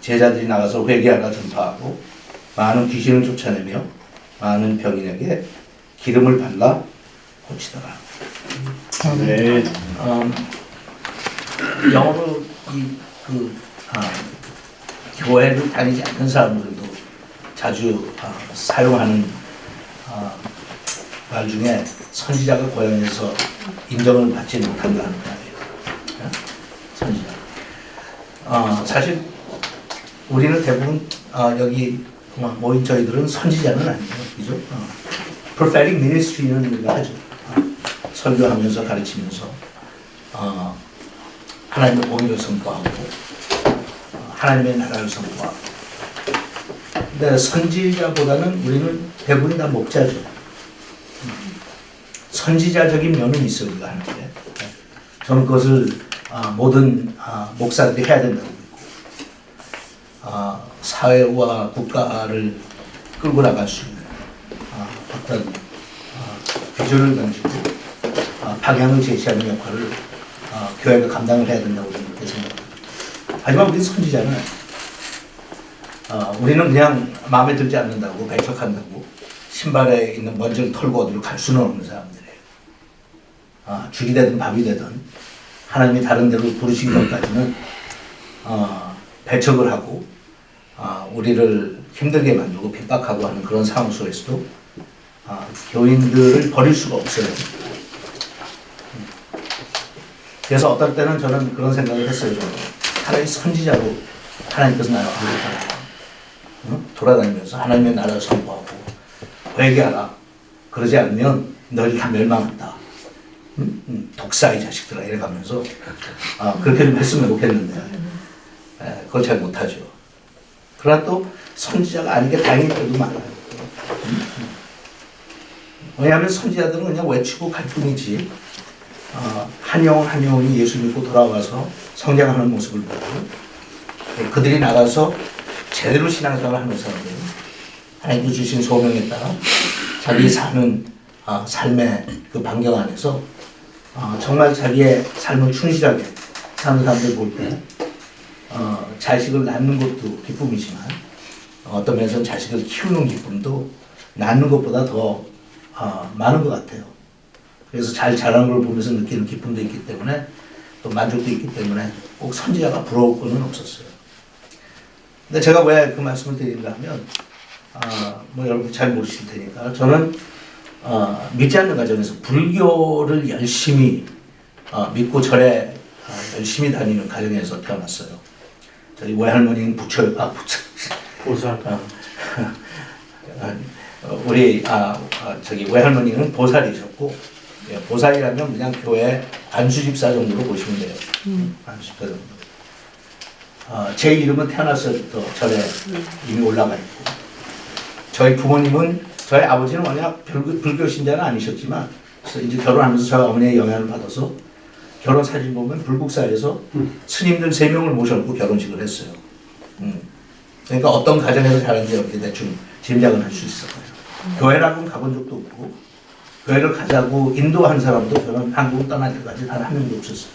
제자들이 나가서 회개하라 전파하고 많은 귀신을 쫓아내며 많은 병인에게 기름을 발라 고치더라. 네. 영어로 교회를 다니지 않는 사람들도 자주 사용하는 말 중에 선지자가 고향에서 인정을 받지 못한다는 말이에요. 선지자. 사실 우리는 대부분 여기 모인 저희들은 선지자는 아니에요, 그죠? prophetic ministry는 우리가 하죠. 설교하면서 가르치면서 하나님의 공의를 선포하고 하나님의 나라를 선포하고. 근데 선지자보다는 우리는 대부분 다 목자죠. 선지자적인 면은 있어요, 우리가 하는데. 저는 그것을 모든 목사들이 해야 된다고 믿고, 사회와 국가를 끌고 나갈 수 있는 어떤 비전을 던지고 방향을 제시하는 역할을 교회가 감당을 해야 된다고 그렇게 생각합니다. 하지만 우리는 선지자는 우리는 그냥 마음에 들지 않는다고 배척한다고 신발에 있는 먼지를 털고 어디로 갈 수는 없는 사람들이에요. 죽이 되든 밥이 되든 하나님이 다른 데로 부르신 것까지는 배척을 하고 우리를 힘들게 만들고 핍박하고 하는 그런 상황 속에서도 교인들을 버릴 수가 없어요. 그래서 어떨 때는 저는 그런 생각을 했어요. 차라리 선지자로 하나님께서 나를 부르셨다. 돌아다니면서 하나님의 나라를 선포하고 회개하라. 그러지 않으면 너희 다 멸망한다. 독사의 자식들아 이래가면서 그렇게 좀 했으면 좋겠는데 그걸 잘 못하죠. 그러나 또 선지자가 아닌 게 다행일 때도 많아요. 왜냐하면 선지자들은 그냥 외치고 갈 뿐이지 한 영혼이 예수 믿고 돌아와서 성장하는 모습을 보고 그들이 나가서 제대로 신앙생활을 하는 사람들, 하나님이 주신 소명에 따라 자기 사는 삶의 그 반경 안에서 정말 자기의 삶을 충실하게 사는 사람들 볼 때 자식을 낳는 것도 기쁨이지만 어떤 면에서는 자식을 키우는 기쁨도 낳는 것보다 더 많은 것 같아요. 그래서 잘 자라는 걸 보면서 느끼는 기쁨도 있기 때문에 또 만족도 있기 때문에 꼭 선지자가 부러울 거는 없었어요. 근데 제가 왜 그 말씀을 드리는가 하면 여러분 잘 모르실 테니까 저는 믿지 않는 가정에서 불교를 열심히 믿고 절에 열심히 다니는 가정에서 태어났어요. 저희 외할머니는 보살. 우리 저기 외할머니는 보살이셨고, 보살이라면 그냥 교회 안수집사 정도로 보시면 돼요. 안수집사 정도. 제 이름은 태어났을 때부터 절에 이미 올라가 있고, 저희 부모님은 저희 아버지는 워낙 불교 신자는 아니셨지만, 그래서 이제 결혼하면서 저희 어머니의 영향을 받아서 결혼 사진 보면 불국사에서 스님들 3명을 모셔놓고 결혼식을 했어요. 그러니까 어떤 가정에서 자랐는지 이렇게 대충 짐작은 할 수 있어요. 교회라고는 가본 적도 없고, 교회를 가자고 인도한 사람도 저는 한국 떠날 때까지 단 한 명도 없었어요.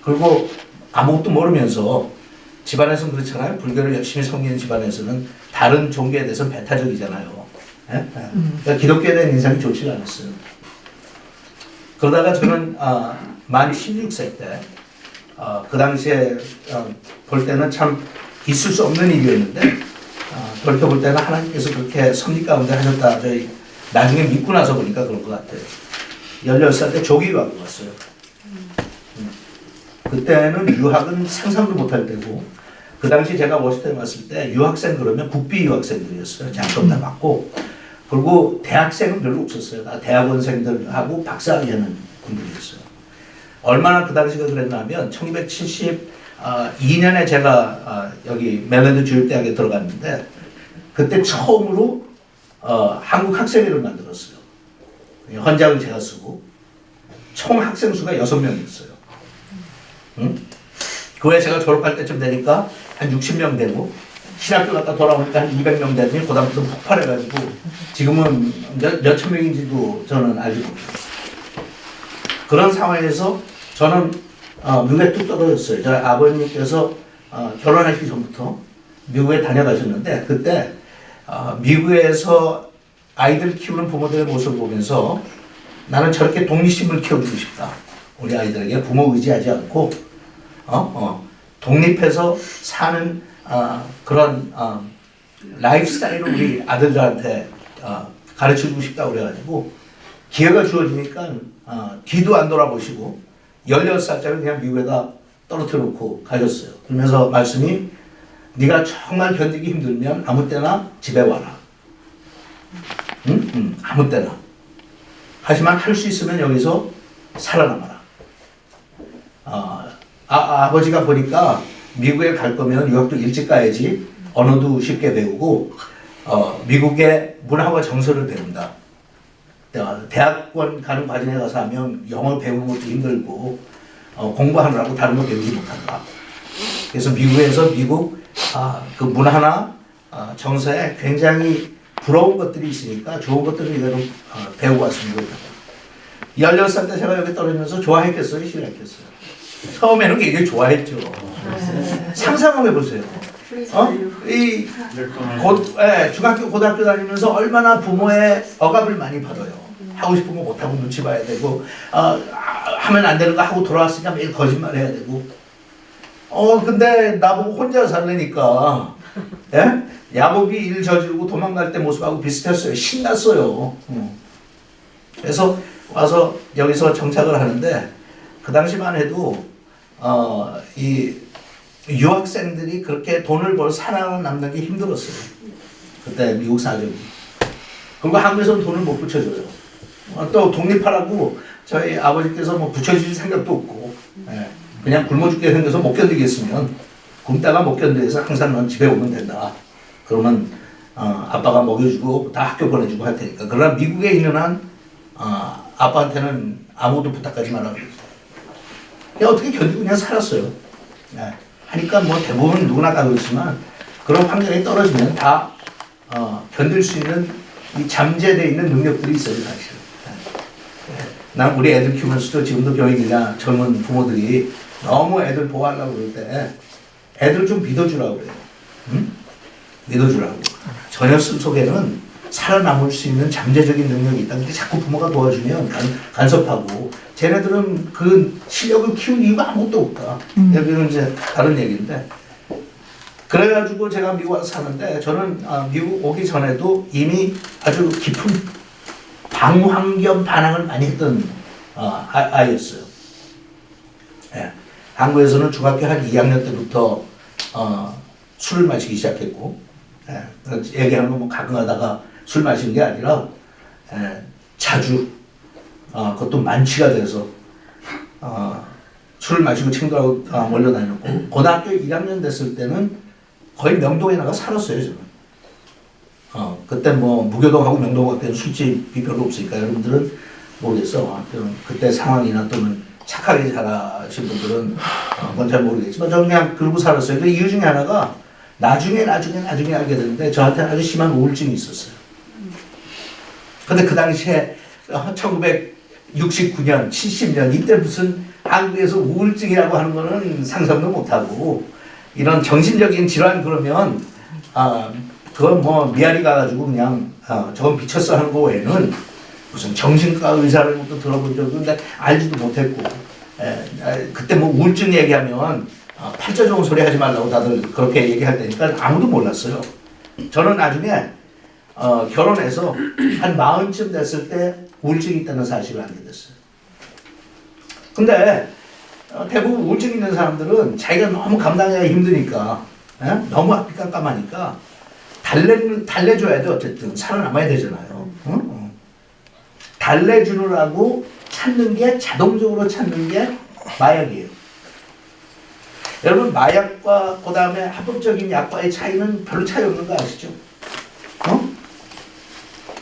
그리고 아무것도 모르면서 집안에서는 그렇잖아요. 불교를 열심히 섬기는 집안에서는 다른 종교에 대해서는 배타적이잖아요. 그러니까 기독교에 대한 인상이 좋지가 않았어요. 그러다가 저는 만 16세 때 그 당시에 볼 때는 참 있을 수 없는 일이었는데 돌이켜볼 때는 하나님께서 그렇게 섭리 가운데 하셨다. 저희 나중에 믿고 나서 보니까 그런 것 같아요. 16살 때 조기 유학을 왔어요. 그때는 유학은 상상도 못할 때고, 그 당시 제가 워싱턴에 왔을 때 유학생 그러면 국비 유학생들이었어요. 장점 다 받고. 그리고 대학생은 별로 없었어요. 다 대학원생들하고 박사학위 하는 분들이었어요. 얼마나 그 당시가 그랬냐면 1972년에 제가 여기 메릴랜드 주립대학에 들어갔는데 그때 처음으로 한국 학생회를 만들었어요. 헌장을 제가 쓰고 총 학생 수가 6명이었어요. 그 후에 제가 졸업할 때쯤 되니까 한 60명 되고 신학교 갔다 돌아오니까 한 200명 되더니 그다음부터 폭발해가지고 지금은 몇천 명인지도 저는 알지 못해요. 그런 상황에서 저는 미국에 뚝 떨어졌어요. 저희 아버님께서 결혼하시기 전부터 미국에 다녀가셨는데 그때 미국에서 아이들 키우는 부모들의 모습을 보면서 나는 저렇게 독립심을 키워주고 싶다. 우리 아이들에게 부모 의지하지 않고 독립해서 사는 그런 라이프 스타일을 우리 아들들한테 가르쳐주고 싶다고 그래가지고 기회가 주어지니까 뒤도 안 돌아보시고 16살짜리 그냥 미국에다 떨어뜨려 놓고 가셨어요. 그러면서 말씀이 네가 정말 견디기 힘들면 아무 때나 집에 와라. 응? 아무 때나. 하지만 할 수 있으면 여기서 살아남아라. 아버지가 보니까 미국에 갈 거면 유학도 일찍 가야지 언어도 쉽게 배우고 미국의 문화와 정서를 배운다. 대학원 가는 과정에 가서 하면 영어 배우는 것도 힘들고 공부하느라고 다른 거 배우지 못한다. 그래서 미국에서 미국 그 문화나 정서에 굉장히 부러운 것들이 있으니까 좋은 것들을 이대로 배우고 왔으면 좋겠다. 16살 때 제가 여기 떨어지면서 좋아했겠어요? 싫어했겠어요? 처음에는 굉장히 좋아했죠. 상상을 해보세요. 중학교, 고등학교 다니면서 얼마나 부모의 억압을 많이 받아요. 하고 싶은 거 못하고 눈치 봐야 되고, 하면 안 되는 거 하고 돌아왔으니까 매일 거짓말 해야 되고. 근데 나보고 혼자 살려니까, 예? 야곱이 일 저지르고 도망갈 때 모습하고 비슷했어요. 신났어요. 그래서 와서 여기서 정착을 하는데, 그 당시만 해도, 이 유학생들이 그렇게 돈을 벌어 살아남는 게 힘들었어요. 그때 미국 사정이. 그리고 한국에서는 돈을 못 붙여줘요. 또 독립하라고 저희 아버지께서 뭐 붙여줄 생각도 없고, 그냥 굶어 죽게 생겨서 못 견디겠으면 굶다가 못 견디해서 항상 넌 집에 오면 된다. 그러면 아빠가 먹여주고 다 학교 보내주고 할 테니까. 그러나 미국에 있는 한 아빠한테는 아무도 부탁하지 말라고 그랬어요. 어떻게 견디고 그냥 살았어요. 하니까 뭐 대부분 누구나 다 그렇지만 그런 환경에 떨어지면 다 견딜 수 있는 이 잠재되어 있는 능력들이 있어요, 사실. 난 우리 애들 키우면서도 지금도 교육이나 젊은 부모들이 너무 애들 보호하려고 그럴 때 애들 좀 믿어주라고 그래요. 응? 믿어주라고. 저 녀석 속에는 살아남을 수 있는 잠재적인 능력이 있다. 근데 자꾸 부모가 도와주면 간섭하고 쟤네들은 그 실력을 키울 이유가 아무것도 없다. 여기는 이제 다른 얘기인데 그래가지고 제가 미국 와서 사는데 저는 미국 오기 전에도 이미 아주 깊은 방황 반항을 많이 했던 아이였어요. 예. 한국에서는 중학교 한 2학년 때부터 술을 마시기 시작했고, 얘기하는 거 뭐 가끔 하다가 술 마시는 게 아니라 자주 그것도 만취가 돼서 술을 마시고 친구들하고 몰려다녔고, 고등학교 1학년 됐을 때는 거의 명동에 나가 살았어요, 저는. 그때 뭐 무교동하고 명동하고 때는 술집이 별로 없으니까 여러분들은 모르겠어. 그때 상황이나 또는 착하게 자라신 분들은 그건 잘 모르겠지만 저는 그냥 그러고 살았어요. 그 이유 중에 하나가 나중에 알게 됐는데 저한테 아주 심한 우울증이 있었어요. 근데 그 당시에 1969년, 70년 이때 무슨 한국에서 우울증이라고 하는 거는 상상도 못하고 이런 정신적인 질환 그러면 그건 뭐 미아리 가가지고 그냥 저건 미쳤어 하는 거 외에는 무슨 정신과 의사를 또 들어본 적도 근데 알지도 못했고 그때 뭐 우울증 얘기하면 팔자 좋은 소리 하지 말라고 다들 그렇게 얘기할 때니까 아무도 몰랐어요. 저는 나중에 결혼해서 한 40쯤 됐을 때 우울증이 있다는 사실을 알게 됐어요. 근데 대부분 우울증 있는 사람들은 자기가 너무 감당하기가 힘드니까 너무 앞이 깜깜하니까 달래줘야 돼. 어쨌든 살아남아야 되잖아요. 달래주느라고 찾는 게 자동적으로 찾는 게 마약이에요. 여러분 마약과 그 다음에 합법적인 약과의 차이는 별로 차이 없는 거 아시죠?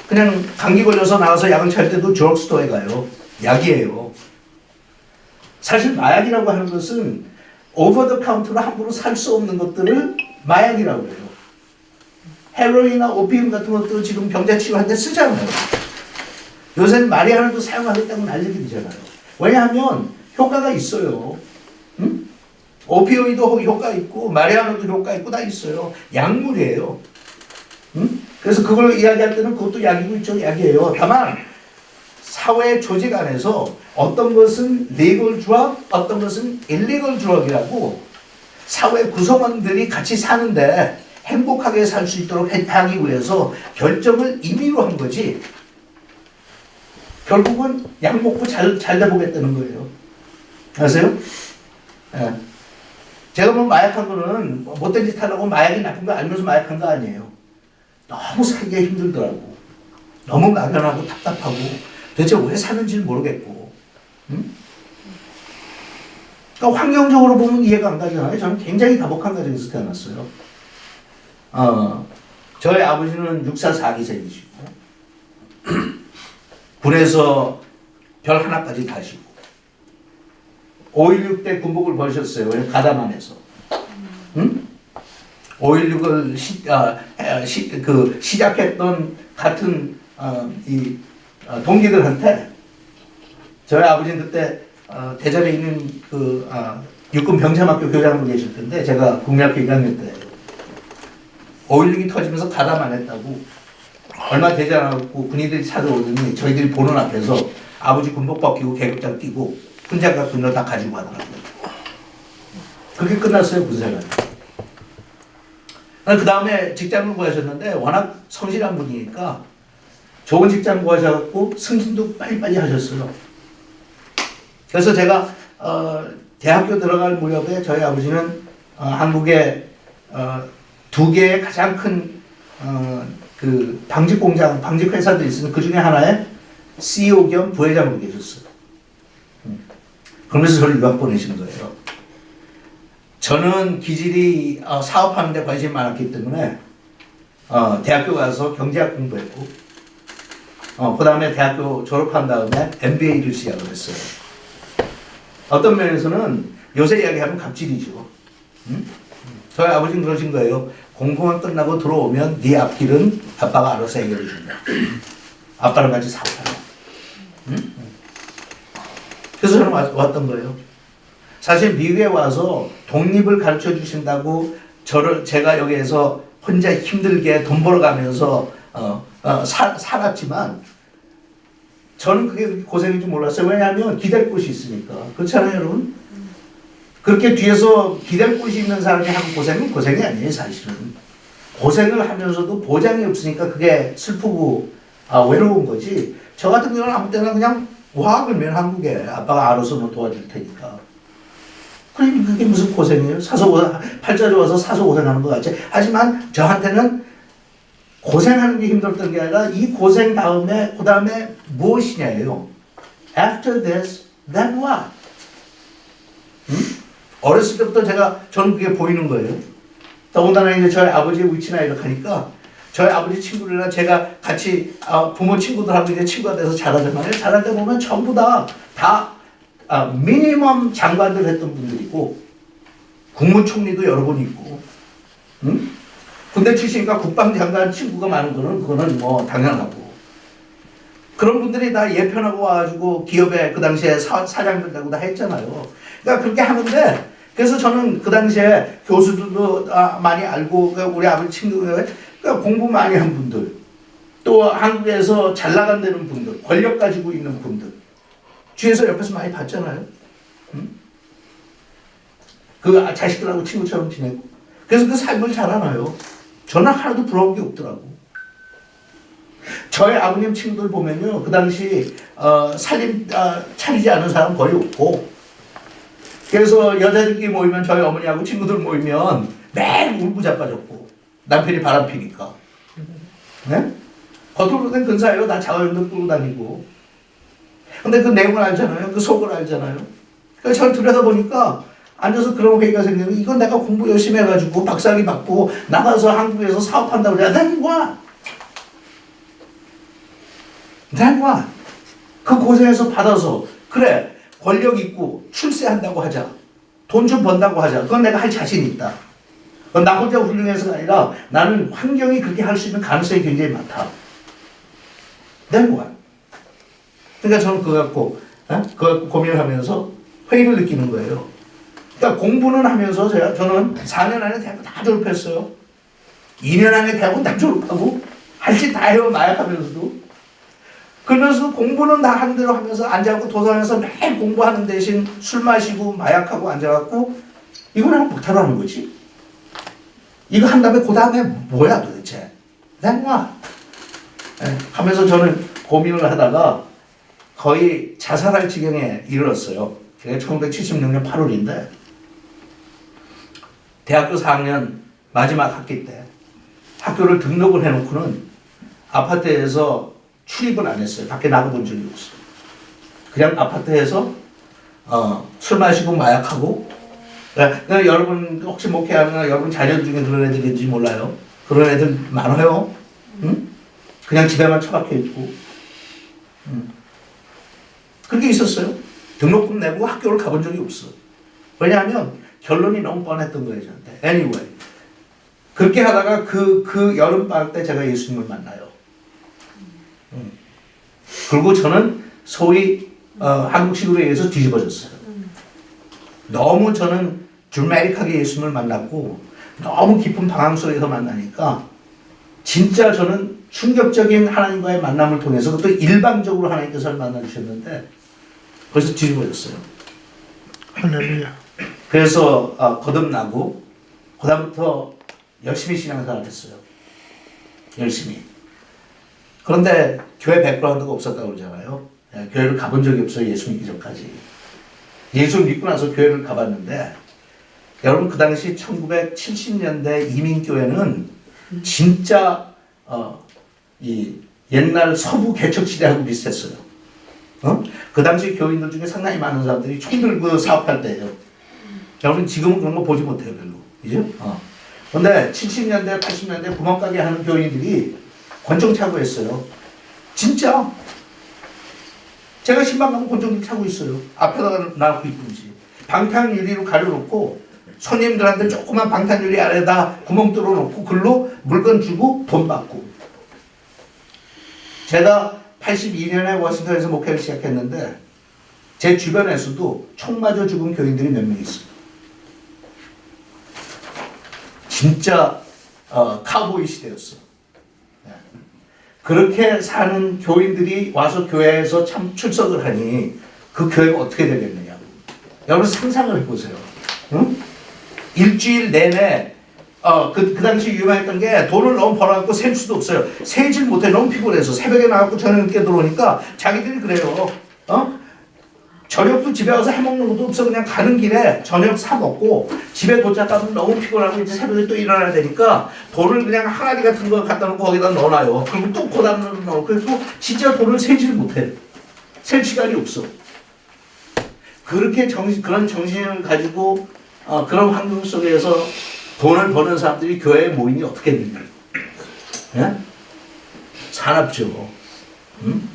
그냥 감기 걸려서 나가서 약을 찾을 때도 드럭스토어에 가요. 약이에요. 사실 마약이라고 하는 것은 오버 더 카운터로 함부로 살 수 없는 것들을 마약이라고 해요. 헤로인이나 오피움 같은 것도 지금 병자 치료할 때 쓰잖아요. 요새는 마리아나도 사용하겠다고 난리들이잖아요. 왜냐하면 효과가 있어요. 응? 오피오이드 효과 있고 마리아노도 효과 있고 다 있어요. 약물이에요. 응? 그래서 그걸 이야기할 때는 그것도 약이고 이쪽 약이에요. 다만 사회 조직 안에서 어떤 것은 legal drug, 어떤 것은 illegal drug이라고 사회 구성원들이 같이 사는데 행복하게 살 수 있도록 하기 위해서 결정을 임의로 한 거지. 결국은 약 먹고 잘 돼보겠다는 거예요. 아세요? 예. 제가 뭐 마약한 거는 못된 짓 하려고 마약이 나쁜 거 알면서 마약한 거 아니에요. 너무 살기가 힘들더라고. 너무 막연하고 답답하고 도대체 왜 사는지 모르겠고. 응? 그러니까 환경적으로 보면 이해가 안 가잖아요. 저는 굉장히 다복한 가정에서 태어났어요. 저희 아버지는 육사 4기생이시고 군에서 별 하나까지 다시고 5.16 때 군복을 벌셨어요. 왜? 가담안에서. 응? 5.16을 시작했던 같은 동기들한테 저희 아버지는 그때 대전에 있는 육군 병참학교 교장으로 계실 텐데 제가 국민학교 1학년 때 5.16이 터지면서 가담 안 했다고 얼마 되지 않았고 군인들이 찾아오더니 저희들이 보는 앞에서 아버지 군복 벗기고 계급장 띄고 훈장과 군료 다 가지고 가더라고요. 그렇게 끝났어요, 군생활. 그 다음에 직장을 구하셨는데 워낙 성실한 분이니까 좋은 직장 구하셔갖고 승진도 빨리빨리 하셨어요. 그래서 제가 대학교 들어갈 무렵에 저희 아버지는 한국에 2개의 가장 큰 그 방직 공장, 방직 회사들이 있으면 그 중에 하나에 CEO 겸 부회장으로 계셨어요. 그러면서 저를 유학 보내신 거예요. 저는 기질이 사업하는 데 관심이 많았기 때문에 대학교 가서 경제학 공부했고 그 다음에 대학교 졸업한 다음에 MBA를 시작을 했어요. 어떤 면에서는 요새 이야기하면 갑질이죠. 응? 저희 아버지는 그러신 거예요. 공부만 끝나고 들어오면 네 앞길은 아빠가 알아서 해결해 준다. 아빠랑 같이 사업하라. 응? 그래서 저는 왔던 거예요. 사실 미국에 와서 독립을 가르쳐 주신다고 제가 여기에서 혼자 힘들게 돈 벌어가면서 살았지만 저는 그게 그렇게 고생인 줄 몰랐어요. 왜냐하면 기댈 곳이 있으니까. 그렇잖아요, 여러분? 그렇게 뒤에서 기댈 곳이 있는 사람이 하는 고생은 고생이 아니에요, 사실은. 고생을 하면서도 보장이 없으니까 그게 슬프고 외로운 거지. 저 같은 경우는 아무 때나 그냥 와 그러면 한국에 아빠가 알아서 뭐 도와줄 테니까. 그러니 그게 무슨 고생이에요? 팔자 좋아서 사서 고생하는 것 같지. 하지만 저한테는 고생하는 게 힘들었던 게 아니라 이 고생 다음에 그 다음에 무엇이냐예요. After this, then what? 응? 어렸을 때부터 저는 그게 보이는 거예요. 더군다나 이제 저희 아버지의 위치나 이렇게 하니까 저희 아버지 친구들이랑 제가 같이 부모 친구들하고 이제 친구가 돼서 자라잖아요. 자랄 때 보면 전부 다 미니멈 장관들 했던 분들이고 국무총리도 여러 번 있고 응? 군대 출신이니까 국방장관 친구가 많은 그거는 뭐 당연하고 그런 분들이 다 예편하고 와가지고 기업에 그 당시에 사장들 되고 다 했잖아요. 그러니까 그렇게 하는데 그래서 저는 그 당시에 교수들도 많이 알고 우리 아버지 친구가 그러니까 공부 많이 한 분들 또 한국에서 잘 나간다는 분들 권력 가지고 있는 분들 주위에서 옆에서 많이 봤잖아요. 응? 그 자식들하고 친구처럼 지내고 그래서 그 삶을 잘 알아요. 저는 하나도 부러운 게 없더라고. 저희 아버님 친구들 보면요 그 당시 살림 차리지 않은 사람 거의 없고 그래서 여자들끼리 모이면 저희 어머니하고 친구들 모이면 매일 울고 자빠졌고 남편이 바람 피니까 네? 겉으로는 근사해요. 다 자가용도 끌고 다니고 근데 그 내용을 알잖아요. 그 속을 알잖아요. 그래서 저를 들여다보니까 앉아서 그런 회의가 생기면 이건 내가 공부 열심히 해가지고 박사학위 받고 나가서 한국에서 사업한다고 그래야 Then what? Then what? 그 고생해서 받아서 그래 권력 있고 출세한다고 하자. 돈 좀 번다고 하자. 그건 내가 할 자신 있다. 그건 나 혼자 훌륭해서가 아니라 나는 환경이 그렇게 할 수 있는 가능성이 굉장히 많다. Then what? 그러니까 저는 그거 갖고 고민을 하면서 회의를 느끼는 거예요. 그러니까 공부는 하면서 저는 4년 안에 대학을 다 졸업했어요. 2년 안에 대학은 다 졸업하고 할 짓 다 해요. 마약하면서도. 그러면서 공부는 다 하는 대로 하면서 앉아갖고 도서관에서 매일 공부하는 대신 술 마시고 마약하고 앉아갖고 이거는 못하러 하는 거지. 이거 한 다음에 그 다음에 뭐야 도대체. 내가 하면서 저는 고민을 하다가 거의 자살할 지경에 이르렀어요. 그게 1976년 8월인데 대학교 4학년 마지막 학기 때 학교를 등록을 해놓고는 아파트에서 출입을 안 했어요. 밖에 나가본 적이 없어요. 그냥 아파트에서 술 마시고 마약하고 그러니까 여러분 혹시 목회하면 여러분 자녀 중에 그런 애들인지 몰라요. 그런 애들 많아요. 응? 그냥 집에만 처박혀 있고 그렇게 있었어요. 등록금 내고 학교를 가본 적이 없어. 왜냐하면 결론이 너무 뻔했던 거예요. 저한테. Anyway 그렇게 하다가 그 여름방학 때 제가 예수님을 만나요. 그리고 저는 소위 한국식으로 얘기해서 뒤집어졌어요. 너무 저는 드라마틱하게 예수님을 만났고 너무 깊은 방황 속에서 만나니까 진짜 저는 충격적인 하나님과의 만남을 통해서 그것도 일방적으로 하나님께서 만나주셨는데 벌써 뒤집어졌어요. 할렐루야. 그래서 거듭나고 그다음부터 열심히 신앙생활을 했어요. 열심히. 그런데 교회 백그라운드가 없었다고 그러잖아요. 교회를 가본 적이 없어요. 예수 믿기 전까지. 예수 믿고 나서 교회를 가봤는데 여러분 그 당시 1970년대 이민교회는 진짜 이 옛날 서부 개척시대하고 비슷했어요. 그 당시 교인들 중에 상당히 많은 사람들이 총 들고 사업할 때예요. 여러분 지금은 그런 거 보지 못해요. 별로. 그죠? 그런데 70년대 80년대 구멍가게 하는 교인들이 권총 차고 했어요. 진짜 제가 신방 가면 권총 차고 있어요. 앞에다가 놔놓고 있든지 방탄 유리로 가려놓고 손님들한테 조그만 방탄 유리 아래다 구멍 뚫어놓고 글로 물건 주고 돈 받고. 제가 82년에 워싱턴에서 목회를 시작했는데 제 주변에서도 총 맞아 죽은 교인들이 몇 명 있어요. 진짜 카우보이 시대였어. 그렇게 사는 교인들이 와서 교회에서 참 출석을 하니 그 교회가 어떻게 되겠느냐. 여러분 상상을 해보세요. 응? 일주일 내내 그 당시 유명했던 게 돈을 너무 벌어갖고 셀 수도 없어요. 세질 못해. 너무 피곤해서 새벽에 나가고 저녁 늦게 들어오니까 자기들이 그래요. 저녁도 집에 와서 해먹는 것도 없어. 그냥 가는 길에 저녁 사 먹고 집에 도착하면 너무 피곤하고 이제 새벽에 또 일어나야 되니까 돈을 그냥 항아리 같은 거 갖다 놓고 거기다 넣어놔요. 그리고 또 고단으로 넣어. 그리고 진짜 돈을 세질 못해. 셀 시간이 없어. 그렇게 그런 정신을 가지고 그런 환경 속에서 돈을 버는 사람들이 교회에 모이니 어떻게 되냐. 예? 사납죠. 응?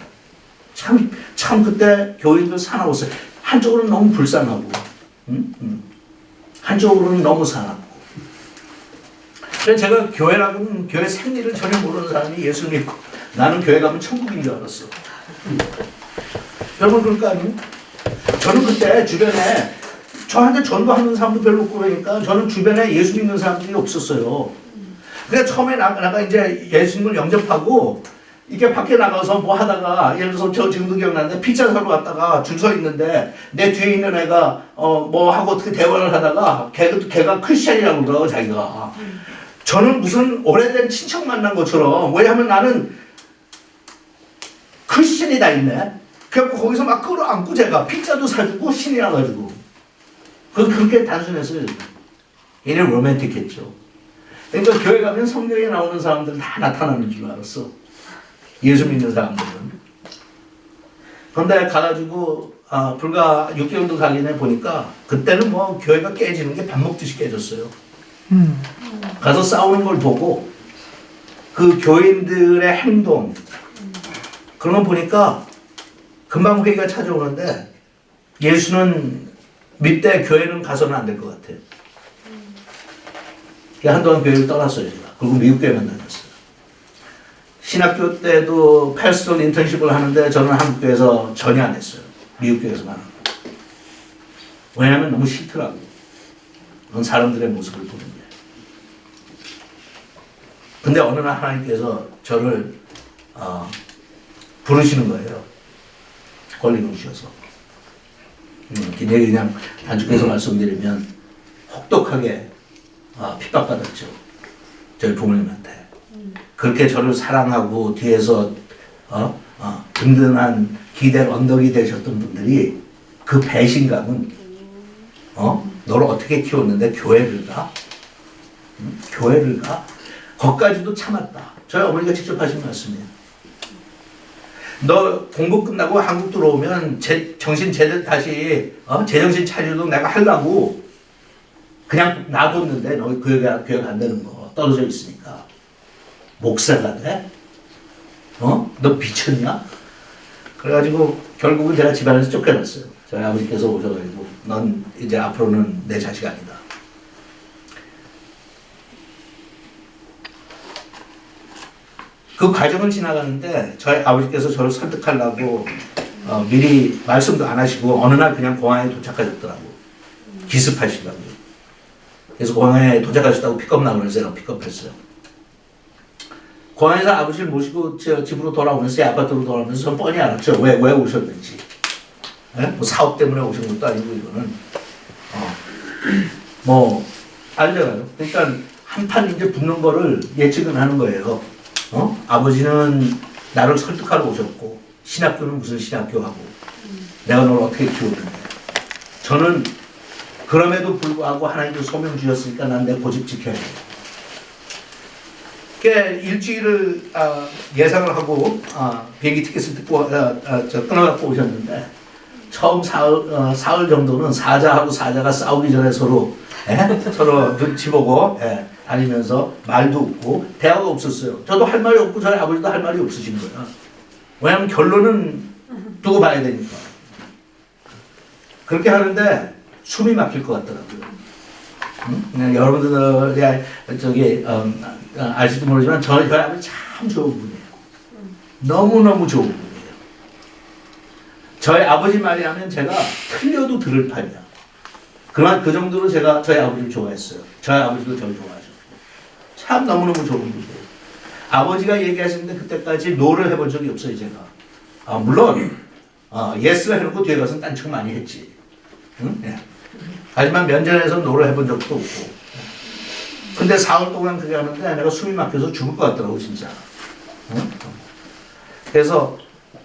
참 그때 교인들 사나웠어요. 한쪽으로는 너무 불쌍하고 한쪽으로는 너무 사납고. 그래서 제가 교회라고는 교회 생리를 전혀 모르는 사람이 예수 믿고 나는 교회 가면 천국인 줄 알았어. 여러분 그럴 거 아니에요? 저는 그때 주변에 저한테 전도하는 사람도 별로 없고 그러니까 저는 주변에 예수 믿는 사람들이 없었어요. 그러니까 처음에 나가 이제 예수님을 영접하고 이렇게 밖에 나가서 뭐 하다가 예를 들어서 저 지금도 기억나는데 피자 사러 갔다가 줄 서 있는데 내 뒤에 있는 애가 뭐 하고 어떻게 대화를 하다가 걔가 크리스찬이라고 그러더라고 자기가. 저는 무슨 오래된 친척 만난 것처럼 왜냐하면 나는 크리스찬이 다 있네. 그래갖고 거기서 막 끌어안고 제가 피자도 사주고 신이 나가지고 그렇게 단순했어요. 얘는 로맨틱했죠. 그러니까 교회 가면 성경에 나오는 사람들 다 나타나는 줄 알았어. 예수 믿는 사람들은. 그런데 가가지고 불과 6개월도 가기 전에 보니까 그때는 뭐 교회가 깨지는 게 밥 먹듯이 깨졌어요. 가서 싸우는 걸 보고 그 교인들의 행동 그런 거 보니까 금방 회의가 찾아오는데 예수는 믿되 교회는 가서는 안 될 것 같아요. 한동안 교회를 떠났어요. 제가. 그리고 미국 교회만 다녔어요. 신학교 때도 패스톨 인턴십을 하는데 저는 한국 교회에서 전혀 안 했어요. 미국 교회에서만 하고. 왜냐하면 너무 싫더라고요. 사람들의 모습을 보는 게. 근데 어느 날 하나님께서 저를 부르시는 거예요. 권리를 주셔서. 그냥 단축해서 말씀드리면 혹독하게 핍박받았죠. 저희 부모님한테. 그렇게 저를 사랑하고 뒤에서 든든한 기대 언덕이 되셨던 분들이 그 배신감은 너를 어떻게 키웠는데 교회를 가? 교회를 가? 거기까지도 참았다. 저희 어머니가 직접 하신 말씀이에요. 너 공부 끝나고 한국 들어오면 정신 제대로 다시 제정신 차리도록 내가 하려고 그냥 놔뒀는데 너 교회 간다는 거 떨어져 있으니까 목사가 돼? 너 미쳤냐? 그래가지고 결국은 제가 집안에서 쫓겨났어요. 저희 아버지께서 오셔가지고 넌 이제 앞으로는 내 자식 아니다. 그 과정을 지나가는데 저희 아버지께서 저를 설득하려고 미리 말씀도 안 하시고 어느 날 그냥 공항에 도착하셨더라고. 기습하시려고. 그래서 공항에 도착하셨다고 픽업 나오면서 제가 픽업했어요. 공항에서 아버지를 모시고 집으로 돌아오면서 제 아파트로 돌아오면서 전 뻔히 알았죠. 왜 오셨는지. 뭐 사업 때문에 오신 것도 아니고 이거는 뭐 알잖아요. 그러니까 한판 이제 붙는 거를 예측은 하는 거예요. 아버지는 나를 설득하러 오셨고 신학교는 무슨 신학교하고 내가 널 어떻게 키우는데 저는 그럼에도 불구하고 하나님께서 소명 주셨으니까 난 내 고집 지켜야 돼요. 일주일을 예상을 하고 비행기 티켓을 듣고 끊어갖고 오셨는데 처음 사흘 정도는 사자하고 사자가 싸우기 전에 서로 눈치 보고 다니면서 말도 없고 대화가 없었어요. 저도 할 말이 없고 저희 아버지도 할 말이 없으신 거예요. 왜냐하면 결론은 두고 봐야 되니까. 그렇게 하는데 숨이 막힐 것 같더라고요. 여러분들이 알지도 모르지만 저희 아버지 참 좋은 분이에요. 너무너무 좋은 분이에요. 저희 아버지 말이 하면 제가 틀려도 들을 판이야. 그만 그 정도로 제가 저희 아버지를 좋아했어요. 저희 아버지도 저를 좋아하셨고. 참 너무너무 좋은 분이에요. 아버지가 얘기하시는데 그때까지 노를 해본 적이 없어요, 제가. 물론 예스를 해놓고 뒤에 가서는 딴척 많이 했지. 네. 하지만 면전에서 노를 해본 적도 없고. 근데 4월 동안 그게 하는데 내가 숨이 막혀서 죽을 것 같더라고, 진짜. 그래서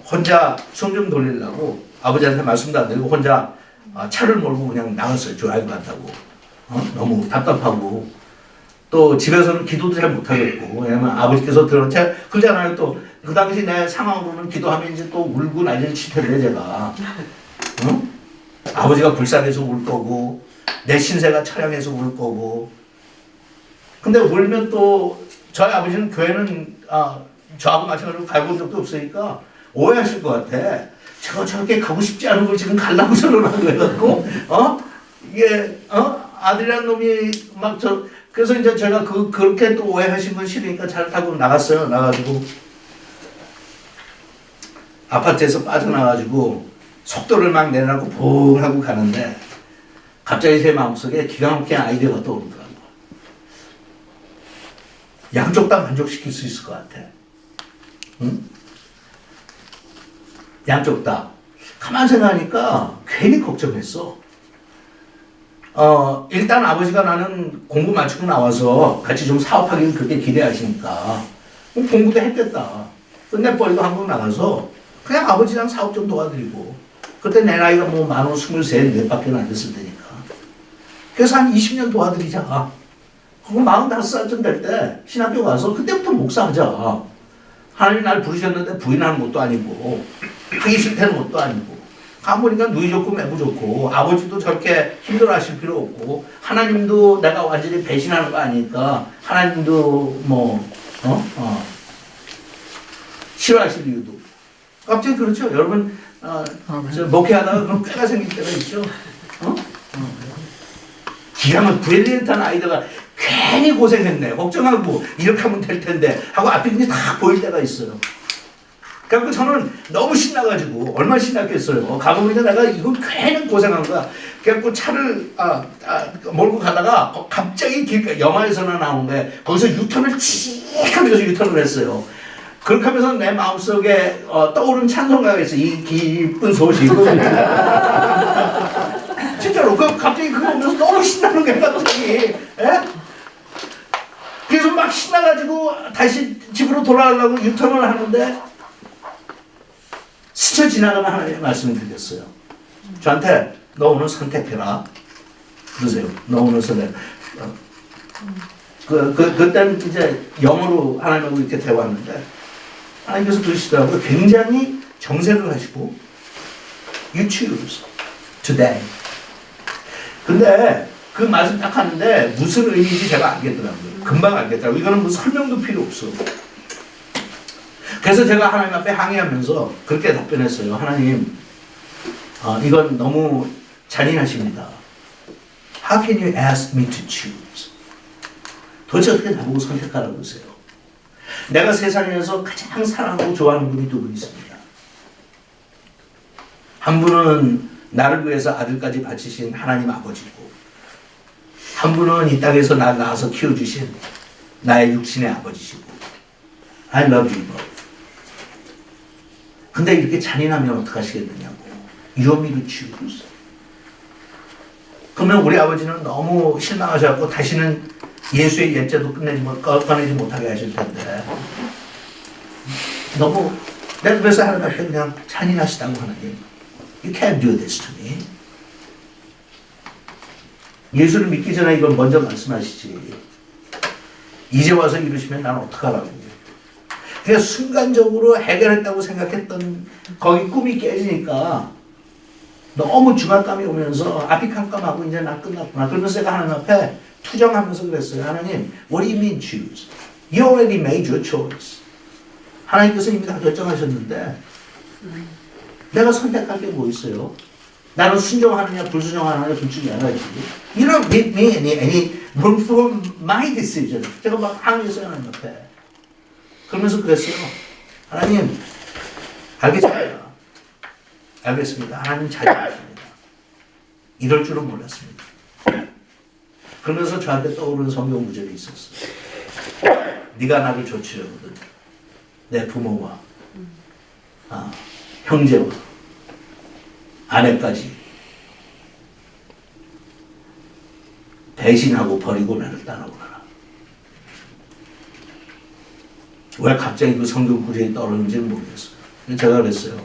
혼자 숨 좀 돌리려고 아버지한테 말씀도 안 드리고 혼자 차를 몰고 그냥 나갔어요. 드라이브 간다고. 너무 답답하고. 또 집에서는 기도도 잘 못하겠고. 왜냐면 아버지께서 들은 제가 그러잖아요. 또 그 당시 내 상황으로는 기도하면 이제 또 울고 난리를 칠 텐데 제가. 아버지가 불쌍해서 울 거고 내 신세가 처량해서 울 거고. 근데 울면 또 저희 아버지는 교회는 저하고 마찬가지로 가본 적도 없으니까 오해하실 것 같아. 제가 저렇게 가고 싶지 않은 걸 지금 가려고 저러라고 해갖고 이게 아들이란 놈이 막 그래서 이제 제가 그렇게 또 오해하신 건 싫으니까 잘 타고 나갔어요. 나가지고 아파트에서 빠져나가지고 속도를 막 내려고 붕 하고 가는데 갑자기 제 마음속에 기가 막힌 아이디어가 떠오르더라고요. 양쪽 다 만족시킬 수 있을 것 같아. 응? 양쪽 다. 가만 생각하니까 괜히 걱정했어. 일단 아버지가 나는 공부 마치고 나와서 같이 좀 사업하기를 그렇게 기대하시니까 공부도 했겠다. 끝내버리고 한국 나가서 그냥 아버지랑 사업 좀 도와드리고 그때 내 나이가 뭐 만으로 23, 4밖에 안 됐을 때니까. 그래서 한 20년 도와드리자. 그리고 45살쯤 될 때 신학교 가서 그때부터 목사하자. 하나님 날 부르셨는데 부인하는 것도 아니고 하기 싫다는 것도 아니고 가보니까 누이 좋고 매부 좋고 아버지도 저렇게 힘들어하실 필요 없고 하나님도 내가 완전히 배신하는 거 아니니까 하나님도 뭐 싫어하실 이유도 갑자기 그렇죠. 여러분 목회하다가 그런 꾀가 생길 때가 있죠. 기가 막 브릴리언트한 아이디어가 괜히 고생했네. 걱정하고 이렇게 하면 될 텐데 하고 앞에 그냥 다 보일 때가 있어요. 그래서 저는 너무 신나가지고 얼마나 신났겠어요. 가보니까 내가 이거 괜히 고생한 거야. 그래갖고 차를 몰고 가다가 갑자기 길, 영화에서나 나오는데 거기서 유턴을 칙 하면서 유턴을 했어요. 그렇게 하면서 내 마음속에 떠오른 찬송가가 있어. 이 기쁜 소식을 진짜로 갑자기 그거 보면서 너무 신나는 거야 갑자기. 예? 그래서 막 신나가지고 다시 집으로 돌아가려고 유턴을 하는데 스쳐 지나가는 하나님의 말씀을 드렸어요. 저한테 너 오늘 선택해라. 그러세요. 너 오늘 선택. 그때는 이제 영어로 하나님하고 이렇게 대화하는데 하나님께서 그러시더라고요. 굉장히 정색을 하시고 You choose today. 근데 그 말씀 딱 하는데 무슨 의미인지 제가 알겠더라고요. 금방 알겠더라고요. 이거는 뭐 설명도 필요 없어. 그래서 제가 하나님 앞에 항의하면서 그렇게 답변했어요. 하나님, 이건 너무 잔인하십니다. How can you ask me to choose? 도대체 어떻게 나보고 선택하라고 그러세요? 내가 세상에서 가장 사랑하고 좋아하는 분이 두 분 있습니다. 한 분은 나를 위해서 아들까지 바치신 하나님 아버지고, 한 분은 이 땅에서 날 낳아서 키워주신 나의 육신의 아버지시고, I love you both. 근데 이렇게 잔인하면 어떡하시겠느냐고. You want me to choose? 그러면 우리 아버지는 너무 실망하셔서 다시는 예수의 옛죄도 꺼내지 못하게 하실 텐데 너무 내가 그래서 하나님 앞에 그냥 잔인하시다고 하나님 You can't do this to me. 예수를 믿기 전에 이걸 먼저 말씀하시지 이제 와서 이러시면 나는 어떡하라고. 그냥 순간적으로 해결했다고 생각했던 거기 꿈이 깨지니까 너무 중압감이 오면서 앞이 깜깜하고 이제 나 끝났구나. 그러면서 제가 하나님 앞에 투정하면서 그랬어요. 하나님, what do you mean choose? You already made your choice. 하나님께서 이미 다 결정하셨는데 내가 선택할 게 뭐 있어요? 나는 순종하느냐 불순종하느냐 둘 중에 하나지. You don't give me any room for my decision. 제가 막 항의했어요. 하나님 앞에. 그러면서 그랬어요. 하나님, 알겠습니다. 알겠습니다. 하나님 잘하십니다. 이럴 줄은 몰랐습니다. 그러면서 저한테 떠오르는 성경 구절이 있었어요. 네가 나를 조치려거든. 내 부모와 형제와 아내까지 배신하고 버리고 나를 따라오라. 왜 갑자기 그 성경 구절이 떠오르는지는 모르겠어요. 제가 그랬어요.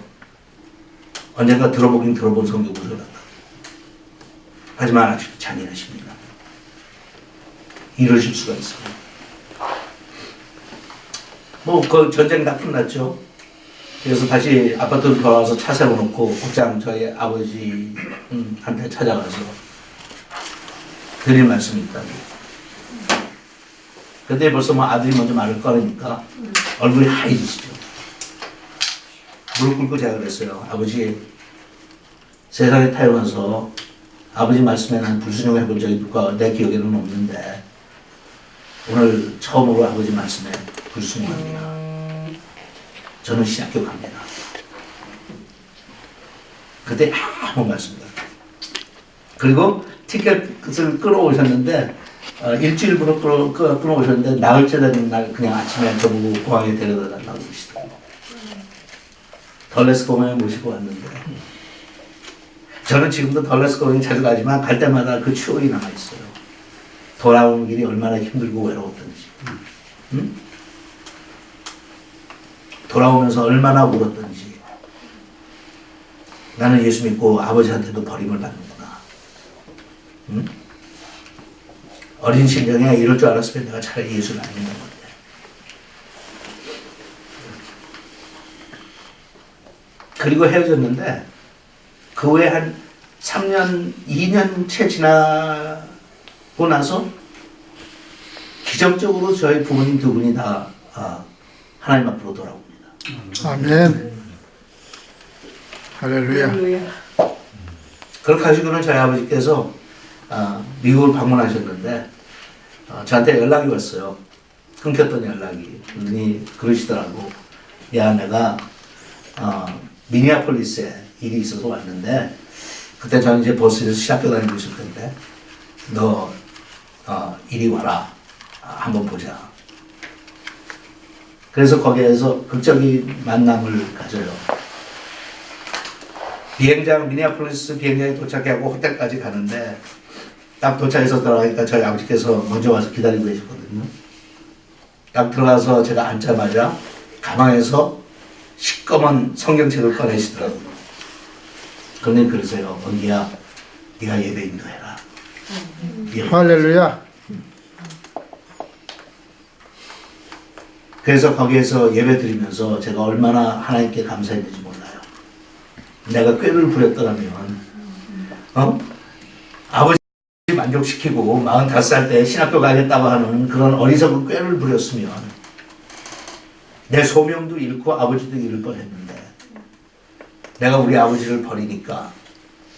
언젠가 들어보긴 들어본 성경 구절 같다. 하지만 아직도 잔인하십니다. 이러실 수가 있어요. 그 전쟁 다 끝났죠. 그래서 다시 아파트로 돌아와서 차 세워놓고 곧장 저희 아버지한테 찾아가서 드릴 말씀이 있다고. 그때 벌써 아들이 먼저 말을 꺼내니까 얼굴이 하얘지시죠. 무릎 꿇고 제가 그랬어요. 아버지, 세상에 태어나서 아버지 말씀에 난 불순종해 본 적이 내 기억에는 없는데 오늘 처음으로 아버지 말씀에 불순종합니다. 저는 신학교 갑니다. 그때 아무 말씀도 안 해요. 그리고 티켓을 끌어오셨는데 일주일부로 끌어오셨는데 나흘째 되는 날 그냥 아침에 저보고 공항에 데려다 달라고 그러시더라고요. 덜레스 공항에 모시고 왔는데 저는 지금도 덜레스 공항에 자주 가지만 갈 때마다 그 추억이 남아있어요. 돌아오는 길이 얼마나 힘들고 외로웠던지. 응? 돌아오면서 얼마나 울었던지. 나는 예수 믿고 아버지한테도 버림을 받는구나. 응? 어린 심정에 이럴 줄 알았으면 내가 차라리 예수를 안 믿는 건데. 그리고 헤어졌는데 그 후에 한 3년, 2년 채 지나고 나서 기적적으로 저희 부모님 두 분이 다 하나님 앞으로 돌아옵니다. 아멘. 할렐루야. 그렇게 하시고는 저희 아버지께서 미국을 방문하셨는데 저한테 연락이 왔어요. 끊겼던 연락이. 그러더니 그러시더라고. 야, 내가 미니애폴리스에 일이 있어서 왔는데 그때 저는 이제 버스에서 신학교 다니고 있을 텐데 너 이리 와라. 한번 보자. 그래서 거기에서 극적인 만남을 가져요. 미니애폴리스 비행장에 도착하고 호텔까지 가는데 딱 도착해서 들어가니까 저희 아버지께서 먼저 와서 기다리고 계셨거든요. 딱 들어가서 제가 앉자마자 가방에서 시꺼먼 성경책을 꺼내시더라고요. 그런데 그러세요. 언니야, 네가 예배 인도해라. 할렐루야. 그래서 거기에서 예배 드리면서 제가 얼마나 하나님께 감사했는지 몰라요. 내가 꾀를 부렸더라면 아버지 만족시키고 45살 때 신학교 가겠다고 하는 그런 어리석은 꾀를 부렸으면 내 소명도 잃고 아버지도 잃을 뻔했는데 내가 우리 아버지를 버리니까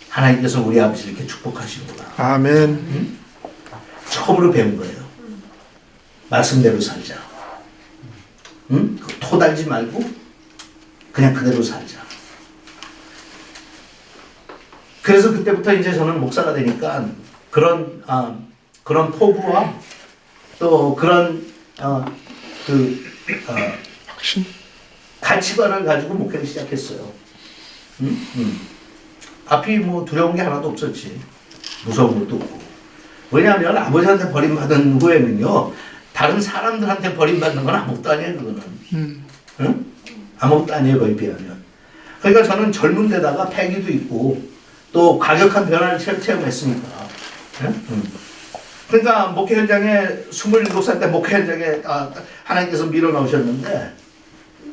하나님께서 우리 아버지를 이렇게 축복하시는구나. 아멘. 처음으로 배운 거예요. 말씀대로 살자. 응? 토 달지 말고 그냥 그대로 살자. 그래서 그때부터 이제 저는 목사가 되니까 그런 포부와 또 그런 가치관을 가지고 목회를 시작했어요. 앞이 뭐 두려운 게 하나도 없었지. 무서운 것도 없고. 왜냐하면 아버지한테 버림받은 후에는요, 다른 사람들한테 버림받는 건 아무것도 아니에요, 그거는. 응? 아무것도 아니에요, 거의 비하면. 그러니까 저는 젊은 데다가 패기도 있고, 또 과격한 변화를 체험했으니까. 응? 그러니까 목회 현장에 27살 때 목회 현장에 하나님께서 밀어넣으셨는데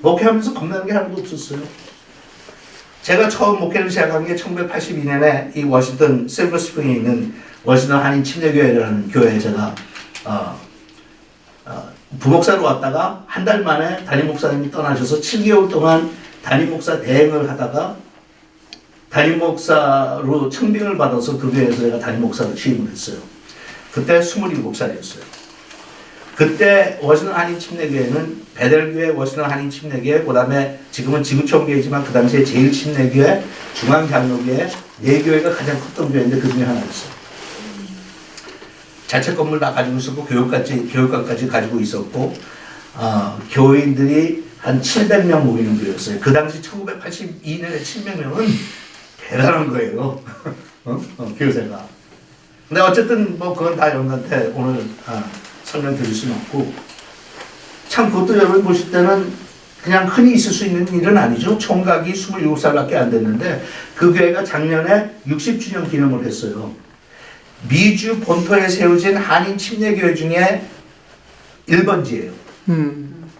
목회하면서 겁나는 게 하나도 없었어요. 제가 처음 목회를 시작한 게 1982년에 이 워싱턴 실버스프링에 있는 워싱턴 한인 침례교회라는 교회에 제가 부목사로 왔다가 한 달 만에 담임 목사님이 떠나셔서 7개월 동안 담임 목사 대행을 하다가 담임 목사로 청빙을 받아서 그 교회에서 제가 담임 목사로 취임을 했어요. 그때 27살이었어요. 그때 워싱턴 한인 침례교회는 베델교회, 워싱턴 한인 침례교회, 그 다음에 지금은 지구촌교회지만 그 당시에 제일 침례교회, 중앙장로교회, 네 교회가 가장 컸던 교회인데 그 중에 하나였어요. 자체 건물 다 가지고 있었고 교육관까지 가지고 있었고 교인들이 한 700명 모이는 교회였어요. 그 당시 1982년에 700명은 대단한 거예요. 교세가. 근데 어쨌든 뭐 그건 다 여러분한테 오늘 설명드릴 수는 없고 참 그것도 여러분 보실 때는 그냥 흔히 있을 수 있는 일은 아니죠. 총각이 27살밖에 안 됐는데 그 교회가 작년에 60주년 기념을 했어요. 미주 본토에 세워진 한인 침례교회 중에 1번지예요.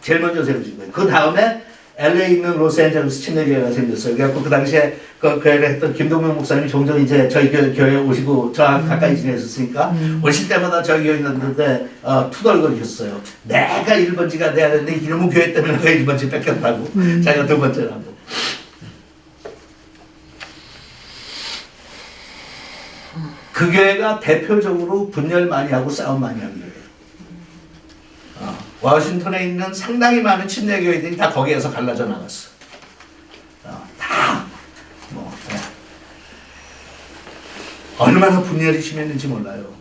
제일 먼저 세워진 거예요. 그 다음에 LA에 있는 로스앤젤레스 침례교회가 생겼어요. 그래갖고 그 당시에 그 교회를 했던 김동명 목사님이 종종 이제 저희 교회에 오시고 저랑 가까이 지내셨으니까 오실 때마다 저희 교회 있는데 투덜거리셨어요. 내가 1번지가 돼야 되는데 이놈의 교회 때문에 내가 1번지 뺏겼다고. 자기가 두 번째라고. 그 교회가 대표적으로 분열 많이 하고 싸움 많이 하는 교회예요. 워싱턴에 있는 상당히 많은 침례교회들이 다 거기에서 갈라져 나갔어. 다 뭐 얼마나 분열이 심했는지 몰라요.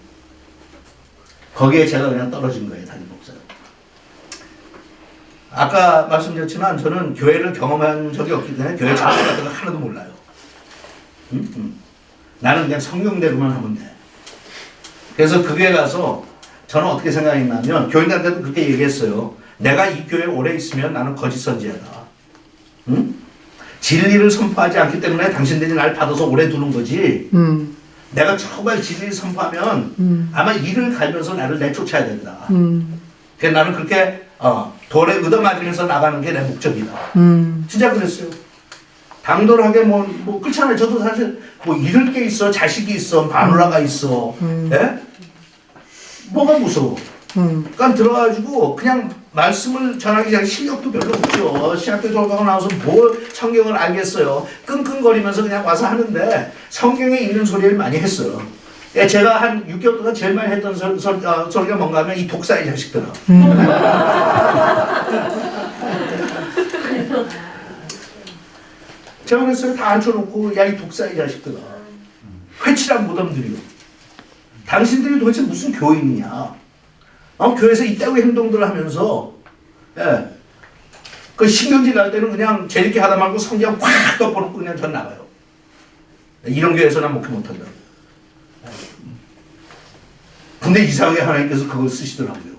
거기에 제가 그냥 떨어진 거예요, 담임 목사로. 아까 말씀드렸지만 저는 교회를 경험한 적이 없기 때문에 교회 정치 같은 거 하나도 몰라요. 나는 그냥 성경대로만 하면 돼. 그래서 그 교회 가서 저는 어떻게 생각했냐면 교인들한테도 그렇게 얘기했어요. 내가 이 교회에 오래 있으면 나는 거짓 선지자다. 응? 진리를 선포하지 않기 때문에 당신들이 날 받아서 오래 두는 거지. 내가 정말 진리를 선포하면 아마 이를 갈면서 나를 내쫓아야 된다. 그래서 나는 그렇게 돌에 얻어맞으면서 나가는 게 내 목적이다. 진짜 그랬어요. 당돌하게 뭐 그렇잖아요. 저도 사실 뭐 잃을 게 있어, 자식이 있어, 마누라가 있어. 예? 뭐가 무서워? 그러니까 들어가지고 그냥 말씀을 전하기 전에 실력도 별로 없죠. 신학교 졸업하고 나와서 뭘 성경을 알겠어요. 끙끙거리면서 그냥 와서 하는데 성경에 있는 소리를 많이 했어요. 제가 한 6개월 동안 제일 많이 했던 소리가 뭔가 하면 이 독사의 자식들아. 제가 그랬어요. 다 앉혀놓고 야 이 독사의 자식들아, 회칠한 무덤들이요. 당신들이 도대체 무슨 교인이냐? 교회에서 이따위 행동들을 하면서 그 신경질 날 때는 그냥 재밌게 하다 말고 성경 꽉 덮어놓고 그냥 전 나가요. 이런 교회에서 난 목회 못한다. 근데 이상하게 하나님께서 그걸 쓰시더라고요.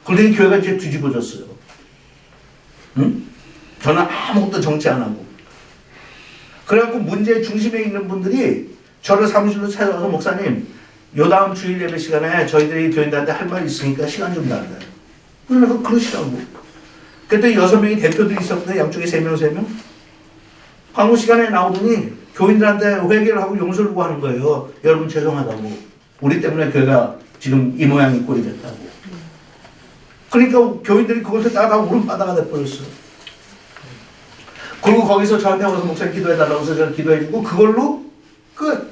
그러더니 교회가 이제 뒤집어졌어요. 응? 저는 아무것도 정치 안 하고. 그래갖고 문제의 중심에 있는 분들이 저를 사무실로 찾아와서 목사님, 요 다음 주일 예배 시간에 저희들이 교인들한테 할 말이 있으니까 시간 좀 달라요. 그래서 그러시라고. 그때 6명이 대표들이 있었는데 양쪽에 3명, 3명. 광고 시간에 나오더니 교인들한테 회개를 하고 용서를 구하는 거예요. 여러분 죄송하다고. 우리 때문에 교회가 지금 이 모양 이 꼴이 됐다고. 그러니까 교인들이 그걸 듣다가 다 울음바다가 돼버렸어요. 그리고 거기서 저한테 와서 목사님 기도해달라고 해서 제가 기도해주고 그걸로 끝.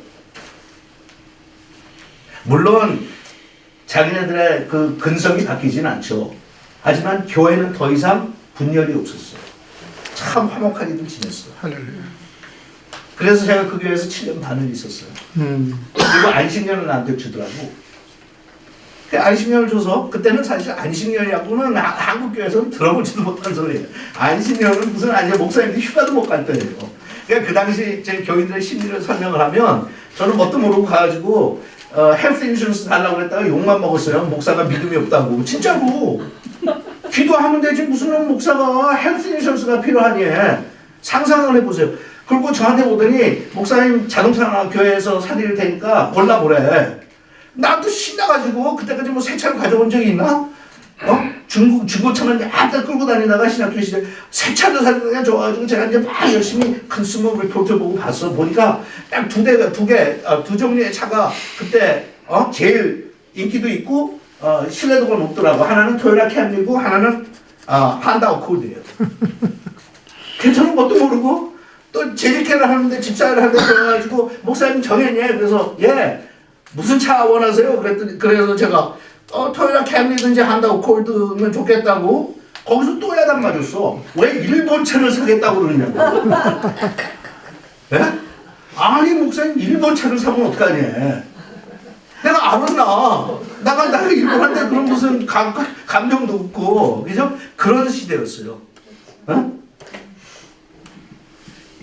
물론 자기네들의 그 근성이 바뀌진 않죠. 하지만 교회는 더 이상 분열이 없었어요. 참 화목하게들 지냈어요. 할렐루야. 그래서 제가 그 교회에서 7년 반을 있었어요. 그리고 안식년을 나한테 주더라고. 그 안식년을 줘서 그때는 사실 안식년이라고는 한국 교회에서는 들어보지도 못한 소리예요. 안식년은 무슨 아니야 목사님들이 휴가도 못 갈 때예요. 그러니까 그 당시 제 교인들의 심리를 설명을 하면 저는 뭣도 모르고 가가지고 헬스 인슈런스 달라고 그랬다가 욕만 먹었어요. 목사가 믿음이 없다고. 진짜로. 기도하면 되지 무슨 목사가 헬스 인슈런스가 필요하니. 상상을 해보세요. 그리고 저한테 오더니 목사님 자동차 교회에서 사드릴 테니까 골라보래. 나도 신나가지고 그때까지 뭐 새 차를 가져온 적이 있나? 중고차만 약간 끌고 다니다가 신학교 시절 새 차도 사니까 좋아가지고 제가 이제 막 열심히 컨슈머 리포트 보고 봤어. 보니까 딱 두 종류의 차가 그때 제일 인기도 있고 신뢰도가 높더라고. 하나는 토요타 캠리고 하나는 한다 어코드예요. 괜찮은 것도 모르고 또 재직회를 하는데 집사를 하는데 들어가지고 목사님 정했냐? 그래서 무슨 차 원하세요? 그래서 제가 토요타 캠리든지 한다 어코드면 좋겠다고. 거기서 또 야단 맞았어. 왜 일본 차를 사겠다고 그러냐고. 예? 아니 목사님 일본 차를 사면 어떡하니? 내가 알았나? 내가 일본한테 그런 무슨 감정도 없고, 그죠? 그런 시대였어요.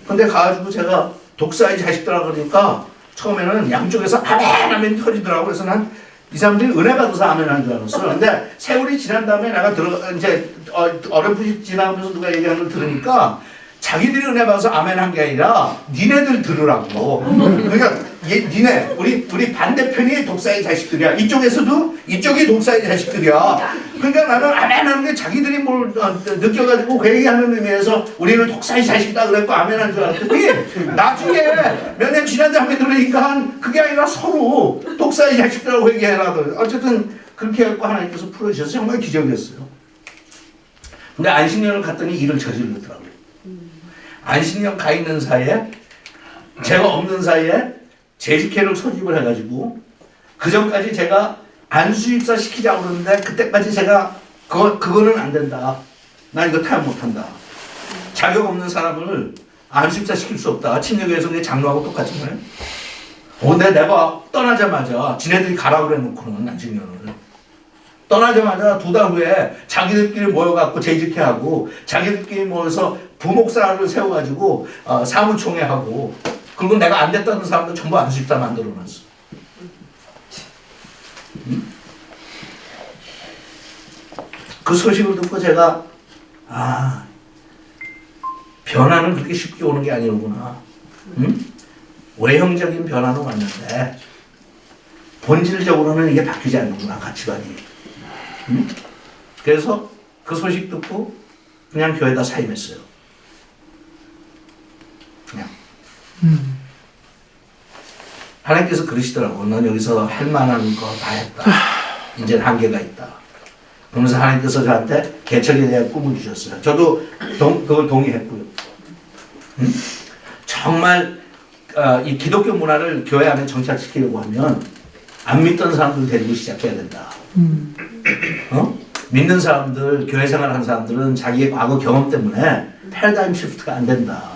근데 가가지고 제가 독사의 자식들하고 그러니까 처음에는 양쪽에서 아멘 터지더라고. 그래서 난 이 사람들이 은혜 받아서 아멘 하는 줄 알았어요. 근데 세월이 지난 다음에 내가 이제 어렴풋이 지나가면서 누가 얘기하는 걸 들으니까 자기들이 은혜 받아서 아멘 한 게 아니라 니네들 들으라고. 그러니까 니네 우리 반대편이 독사의 자식들이야. 이쪽이 독사의 자식들이야. 그러니까 나는 아멘 하는 게 자기들이 뭘 느껴가지고 회개하는 의미에서 우리는 독사의 자식이다 그랬고 아멘 한 줄 알았더니 나중에 몇 년 지난 다음에 들으니까 그게 아니라 서로 독사의 자식들하고 회개해라. 어쨌든 그렇게 해갖고 하나님께서 풀어주셔서 정말 기적이었어요. 근데 안식년을 갔더니 일을 저지르더라고요. 안식년 가 있는 사이에 제가 없는 사이에 재직회를 소집을 해가지고 그 전까지 제가 안수입사 시키자고 그러는데 그때까지 제가 그거는 안 된다. 나 이거 타협 못한다. 자격 없는 사람을 안수입사 시킬 수 없다. 침례교회에서 그냥 장로하고 똑같은 거예요. 근데 내가 떠나자마자 지네들이 가라고 그래놓고는 안식년을 떠나자마자 2달 후에 자기들끼리 모여갖고 재직회하고 자기들끼리 모여서 부목사를 세워가지고 사무총회하고 그리고 내가 안 됐다는 사람들 전부 안수입사 만들어놨어. 그 소식을 듣고 제가 변화는 그렇게 쉽게 오는 게 아니구나. 외형적인 변화는 왔는데 본질적으로는 이게 바뀌지 않는구나, 가치관이. 그래서 그 소식 듣고 그냥 교회에다 사임했어요. 그냥. 하나님께서 그러시더라고. 넌 여기서 할 만한 거 다 했다. 이제 한계가 있다. 그러면서 하나님께서 저한테 개척에 대한 꿈을 주셨어요. 저도 그걸 동의했고요. 정말 이 기독교 문화를 교회 안에 정착시키려고 하면 안 믿던 사람들 데리고 시작해야 된다. 믿는 사람들, 교회 생활하는 사람들은 자기의 과거 경험 때문에 패러다임 시프트가 안 된다.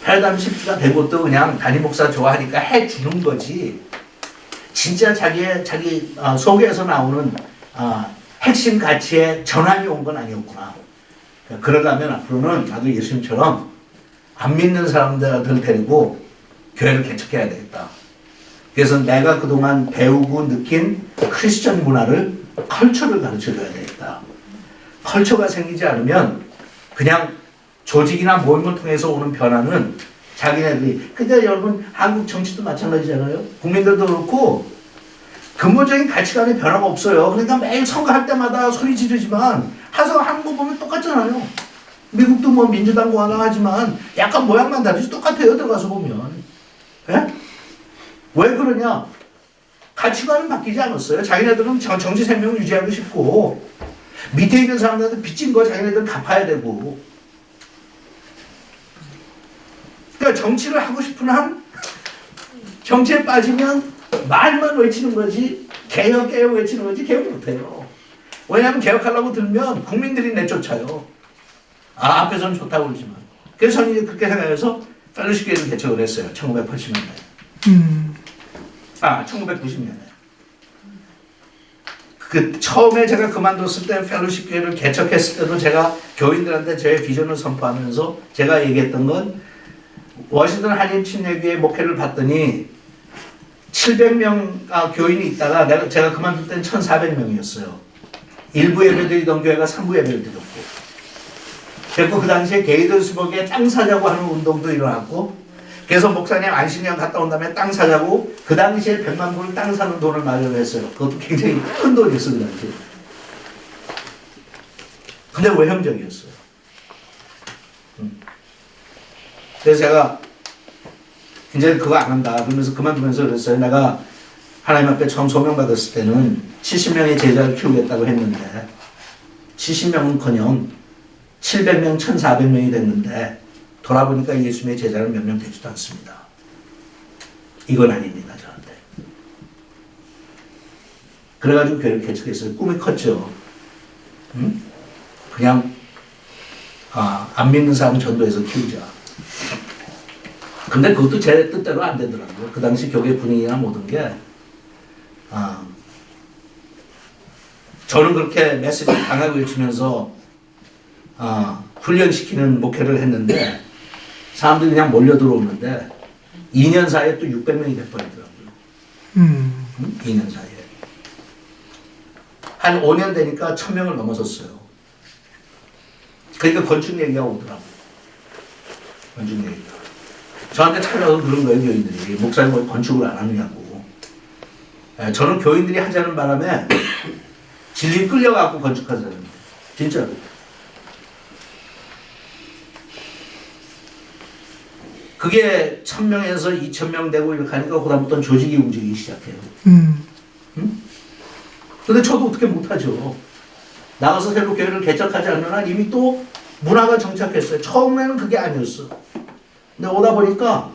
패러다임 시프트가 되고 또 그냥 담임 목사 좋아하니까 해주는 거지. 진짜 자기 속에서 나오는 핵심 가치의 전환이 온 건 아니었구나. 그러려면 앞으로는 나도 예수님처럼 안 믿는 사람들 데리고 교회를 개척해야 되겠다. 그래서 내가 그동안 배우고 느낀 크리스천 문화를, 컬처를 가르쳐줘야 되겠다. 컬처가 생기지 않으면 그냥 조직이나 모임을 통해서 오는 변화는 자기네들이, 근데 여러분 한국 정치도 마찬가지잖아요. 국민들도 그렇고 근본적인 가치관의 변화가 없어요. 그러니까 매일 선거할 때마다 소리 지르지만 하서 하는 거 보면 똑같잖아요. 미국도 뭐 민주당 하나 하지만 약간 모양만 다르지 똑같아요. 들어가서 보면. 예? 왜 그러냐? 가치관은 바뀌지 않았어요. 자기네들은 정치 생명을 유지하고 싶고 밑에 있는 사람들한테 빚진 거 자기네들은 갚아야 되고. 그러니까 정치를 하고 싶은 한 정치에 빠지면 말만 외치는 거지 개혁 외치는 거지 개혁 못해요. 왜냐하면 개혁하려고 들면 국민들이 내쫓아요. 앞에서는 좋다고 그러지만. 그래서 저는 그렇게 생각해서 펠로십 교회를 개척을 했어요. 1980년대. 1990년에. 그 처음에 제가 그만뒀을 때 펠로십 교회를 개척했을 때도 제가 교인들한테 제 비전을 선포하면서 제가 얘기했던 건 워싱턴 한인 침례교회 목회를 봤더니 700명 교인이 있다가 제가 그만둘 때는 1,400명이었어요. 1부 예배 드리던 교회가 3부 예배를 드렸고. 그리고 그 당시에 게이더스버그에 땅 사자고 하는 운동도 일어났고, 그래서 목사님 안식년 갔다 온 다음에 땅 사자고, 그 당시에 100만 불 땅 사는 돈을 마련했어요. 그것도 굉장히 큰 돈이었어요, 그 당시에. 근데 외형적이었어요. 그래서 제가 이제 그거 안 한다 그러면서 그만두면서 그랬어요. 내가 하나님 앞에 처음 소명받았을 때는 70명의 제자를 키우겠다고 했는데 70명은커녕 700명, 1,400명이 됐는데 돌아보니까 예수님의 제자는 몇 명 되지도 않습니다. 이건 아닙니다, 저한테. 그래가지고 교회를 개척했어요. 꿈이 컸죠. 응? 그냥 안 믿는 사람 전도해서 키우자. 근데 그것도 제 뜻대로 안 되더라고요. 그 당시 교회 분위기나 모든 게 저는 그렇게 메시지 강하게 외치면서 훈련시키는 목회를 했는데 사람들이 그냥 몰려 들어오는데 2년 사이에 또 600명이 돼버리더라고요. 2년 사이에. 한 5년 되니까 1,000명을 넘어섰어요. 그러니까 건축 얘기가 오더라고요. 건축 얘기가. 저한테 찾아와서 그런 거예요, 교인들이. 목사님 왜 건축을 안 하느냐고. 저는 교인들이 하자는 바람에 진리 끌려가고 건축한 사람이에요. 진짜로. 그게 1,000명에서 2,000명 되고 이렇게 하니까 그다음부터는 조직이 움직이기 시작해요. 응? 근데 저도 어떻게 못하죠. 나가서 새로 교회를 개척하지 않는 한 이미 또 문화가 정착했어요. 처음에는 그게 아니었어. 근데 오다 보니까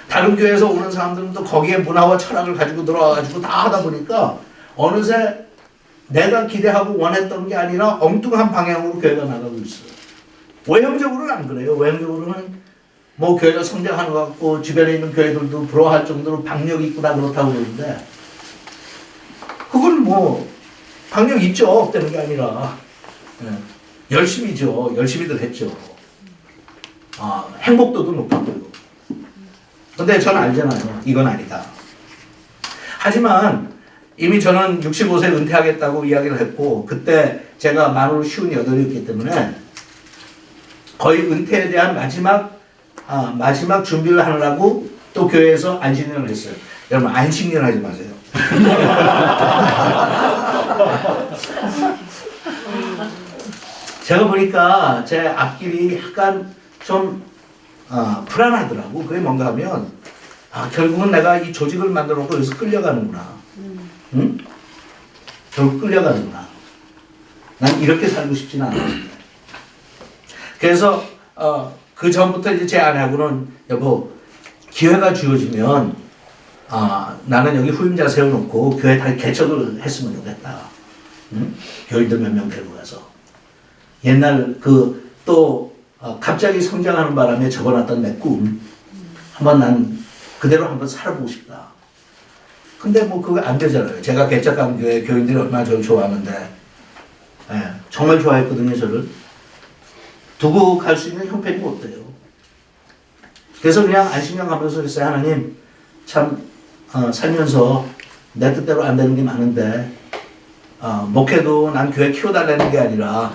다른 교회에서 오는 사람들은 또 거기에 문화와 철학을 가지고 들어와가지고 다 하다 보니까 어느새 내가 기대하고 원했던 게 아니라 엉뚱한 방향으로 교회가 나가고 있어요. 외형적으로는 안 그래요. 외형적으로는 뭐 교회가 성장하는 것 같고 주변에 있는 교회들도 부러워할 정도로 박력이 있구나 그렇다고 그러는데 그건 뭐 박력 있죠. 없다는 게 아니라 열심히죠. 열심히들 했죠. 행복도도 높았고요. 근데 저는 알잖아요. 이건 아니다. 하지만 이미 저는 65세 은퇴하겠다고 이야기를 했고 그때 제가 만으로 58이었기 때문에 거의 은퇴에 대한 마지막 준비를 하느라고 또 교회에서 안식년을 했어요. 여러분 안식년 하지 마세요. 제가 보니까 제 앞길이 약간 좀 불안하더라고. 그게 뭔가 하면 결국은 내가 이 조직을 만들어 놓고 여기서 끌려가는구나. 응? 결국 끌려가는구나. 난 이렇게 살고 싶지는 않았는데. 그래서 그 전부터 이제 제 아내하고는 여보 기회가 주어지면 나는 여기 후임자 세워놓고 교회 다 개척을 했으면 좋겠다. 응? 교인들 몇 명 데리고 가서 옛날 또 갑자기 성장하는 바람에 접어놨던 내 꿈, 한번 난 그대로 한번 살아보고 싶다. 근데 뭐 그거 안 되잖아요. 제가 개척강교회 교인들이 얼마나 저를 좋아하는데, 예, 정말 좋아했거든요, 저를. 두고 갈 수 있는 형편이 못 돼요. 그래서 그냥 안심양하면서 그랬어요. 하나님, 참 살면서 내 뜻대로 안 되는 게 많은데, 목회도 난 교회 키워달라는 게 아니라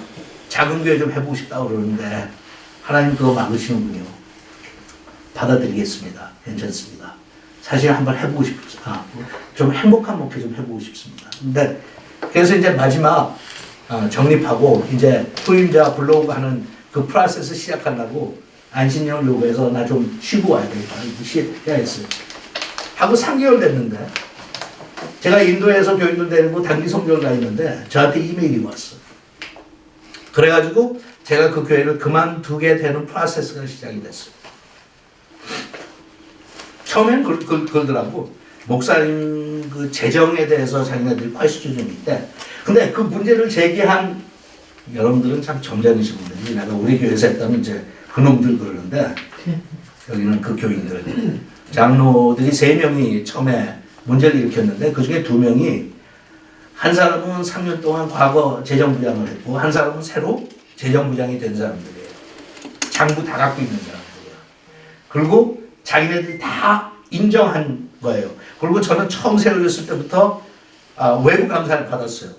작은 교회 좀 해보고 싶다고 그러는데 하나님 그거 막으시는군요. 받아들이겠습니다. 괜찮습니다. 사실 한번 해보고 싶습니다. 좀 행복한 목회 좀 해보고 싶습니다. 근데 그래서 이제 마지막 정립하고 이제 후임자 불러오고 하는 그 프로세스 시작하려고 안신령을 요구해서 나 좀 쉬고 와야 되겠다. 해야 했어요. 하고 3개월 됐는데 제가 인도에서 교인들 데리고 단기 성교를 가 있는데 저한테 이메일이 왔어. 그래가지고 제가 그 교회를 그만두게 되는 프로세스가 시작이 됐어요. 처음엔 그러더라고. 목사님 그 재정에 대해서 자기네들이 퀘스천이 있대. 근데 그 문제를 제기한 여러분들은 참 점잖으신 분들이 내가 우리 교회에서 했다면 이제 그놈들 그러는데 여기는 그 교인들. 장로들이 3명이 처음에 문제를 일으켰는데 그 중에 2명이 한 사람은 3년 동안 과거 재정부장을 했고 한 사람은 새로 재정부장이 된 사람들이에요. 장부 다 갖고 있는 사람들이에요. 그리고 자기네들이 다 인정한 거예요. 그리고 저는 처음 세워졌을 때부터 외부 감사를 받았어요.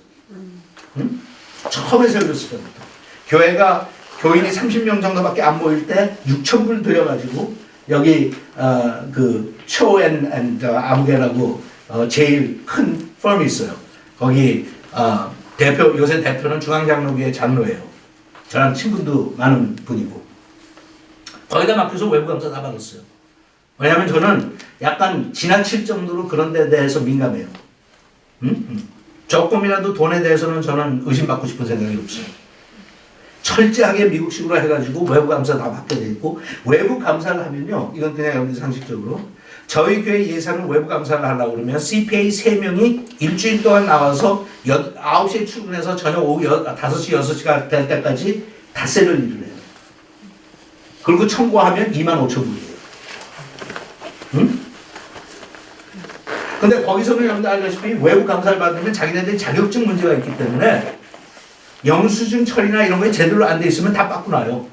응? 처음에 세워졌을 때부터. 교회가 교인이 30명 정도밖에 안 모일 때 6,000불 들여가지고 여기 그 초앤 아무개라고 제일 큰 펌이 있어요. 거기 요새 대표는 중앙장로교회 장로예요. 저랑 친분도 많은 분이고 거기다 맡겨서 외부 감사 다 받았어요. 왜냐하면 저는 약간 지나칠 정도로 그런 데 대해서 민감해요. 조금이라도 돈에 대해서는 저는 의심받고 싶은 생각이 없어요. 철저하게 미국식으로 해가지고 외부 감사 다 받게 돼 있고 외부 감사를 하면요, 이건 그냥 여러분들 상식적으로 저희 교회 예산을 외부 감사를 하려고 그러면 CPA 3명이 일주일 동안 나와서 9시에 출근해서 저녁 오후 5시, 6시가 될 때까지 닷새를 일을 해요. 그리고 청구하면 25,000불이에요. 응? 근데 거기서는 여러분들 알다시피 외부 감사를 받으면 자기네들이 자격증 문제가 있기 때문에 영수증 처리나 이런 거에 제대로 안 돼 있으면 다 빠꾸나요.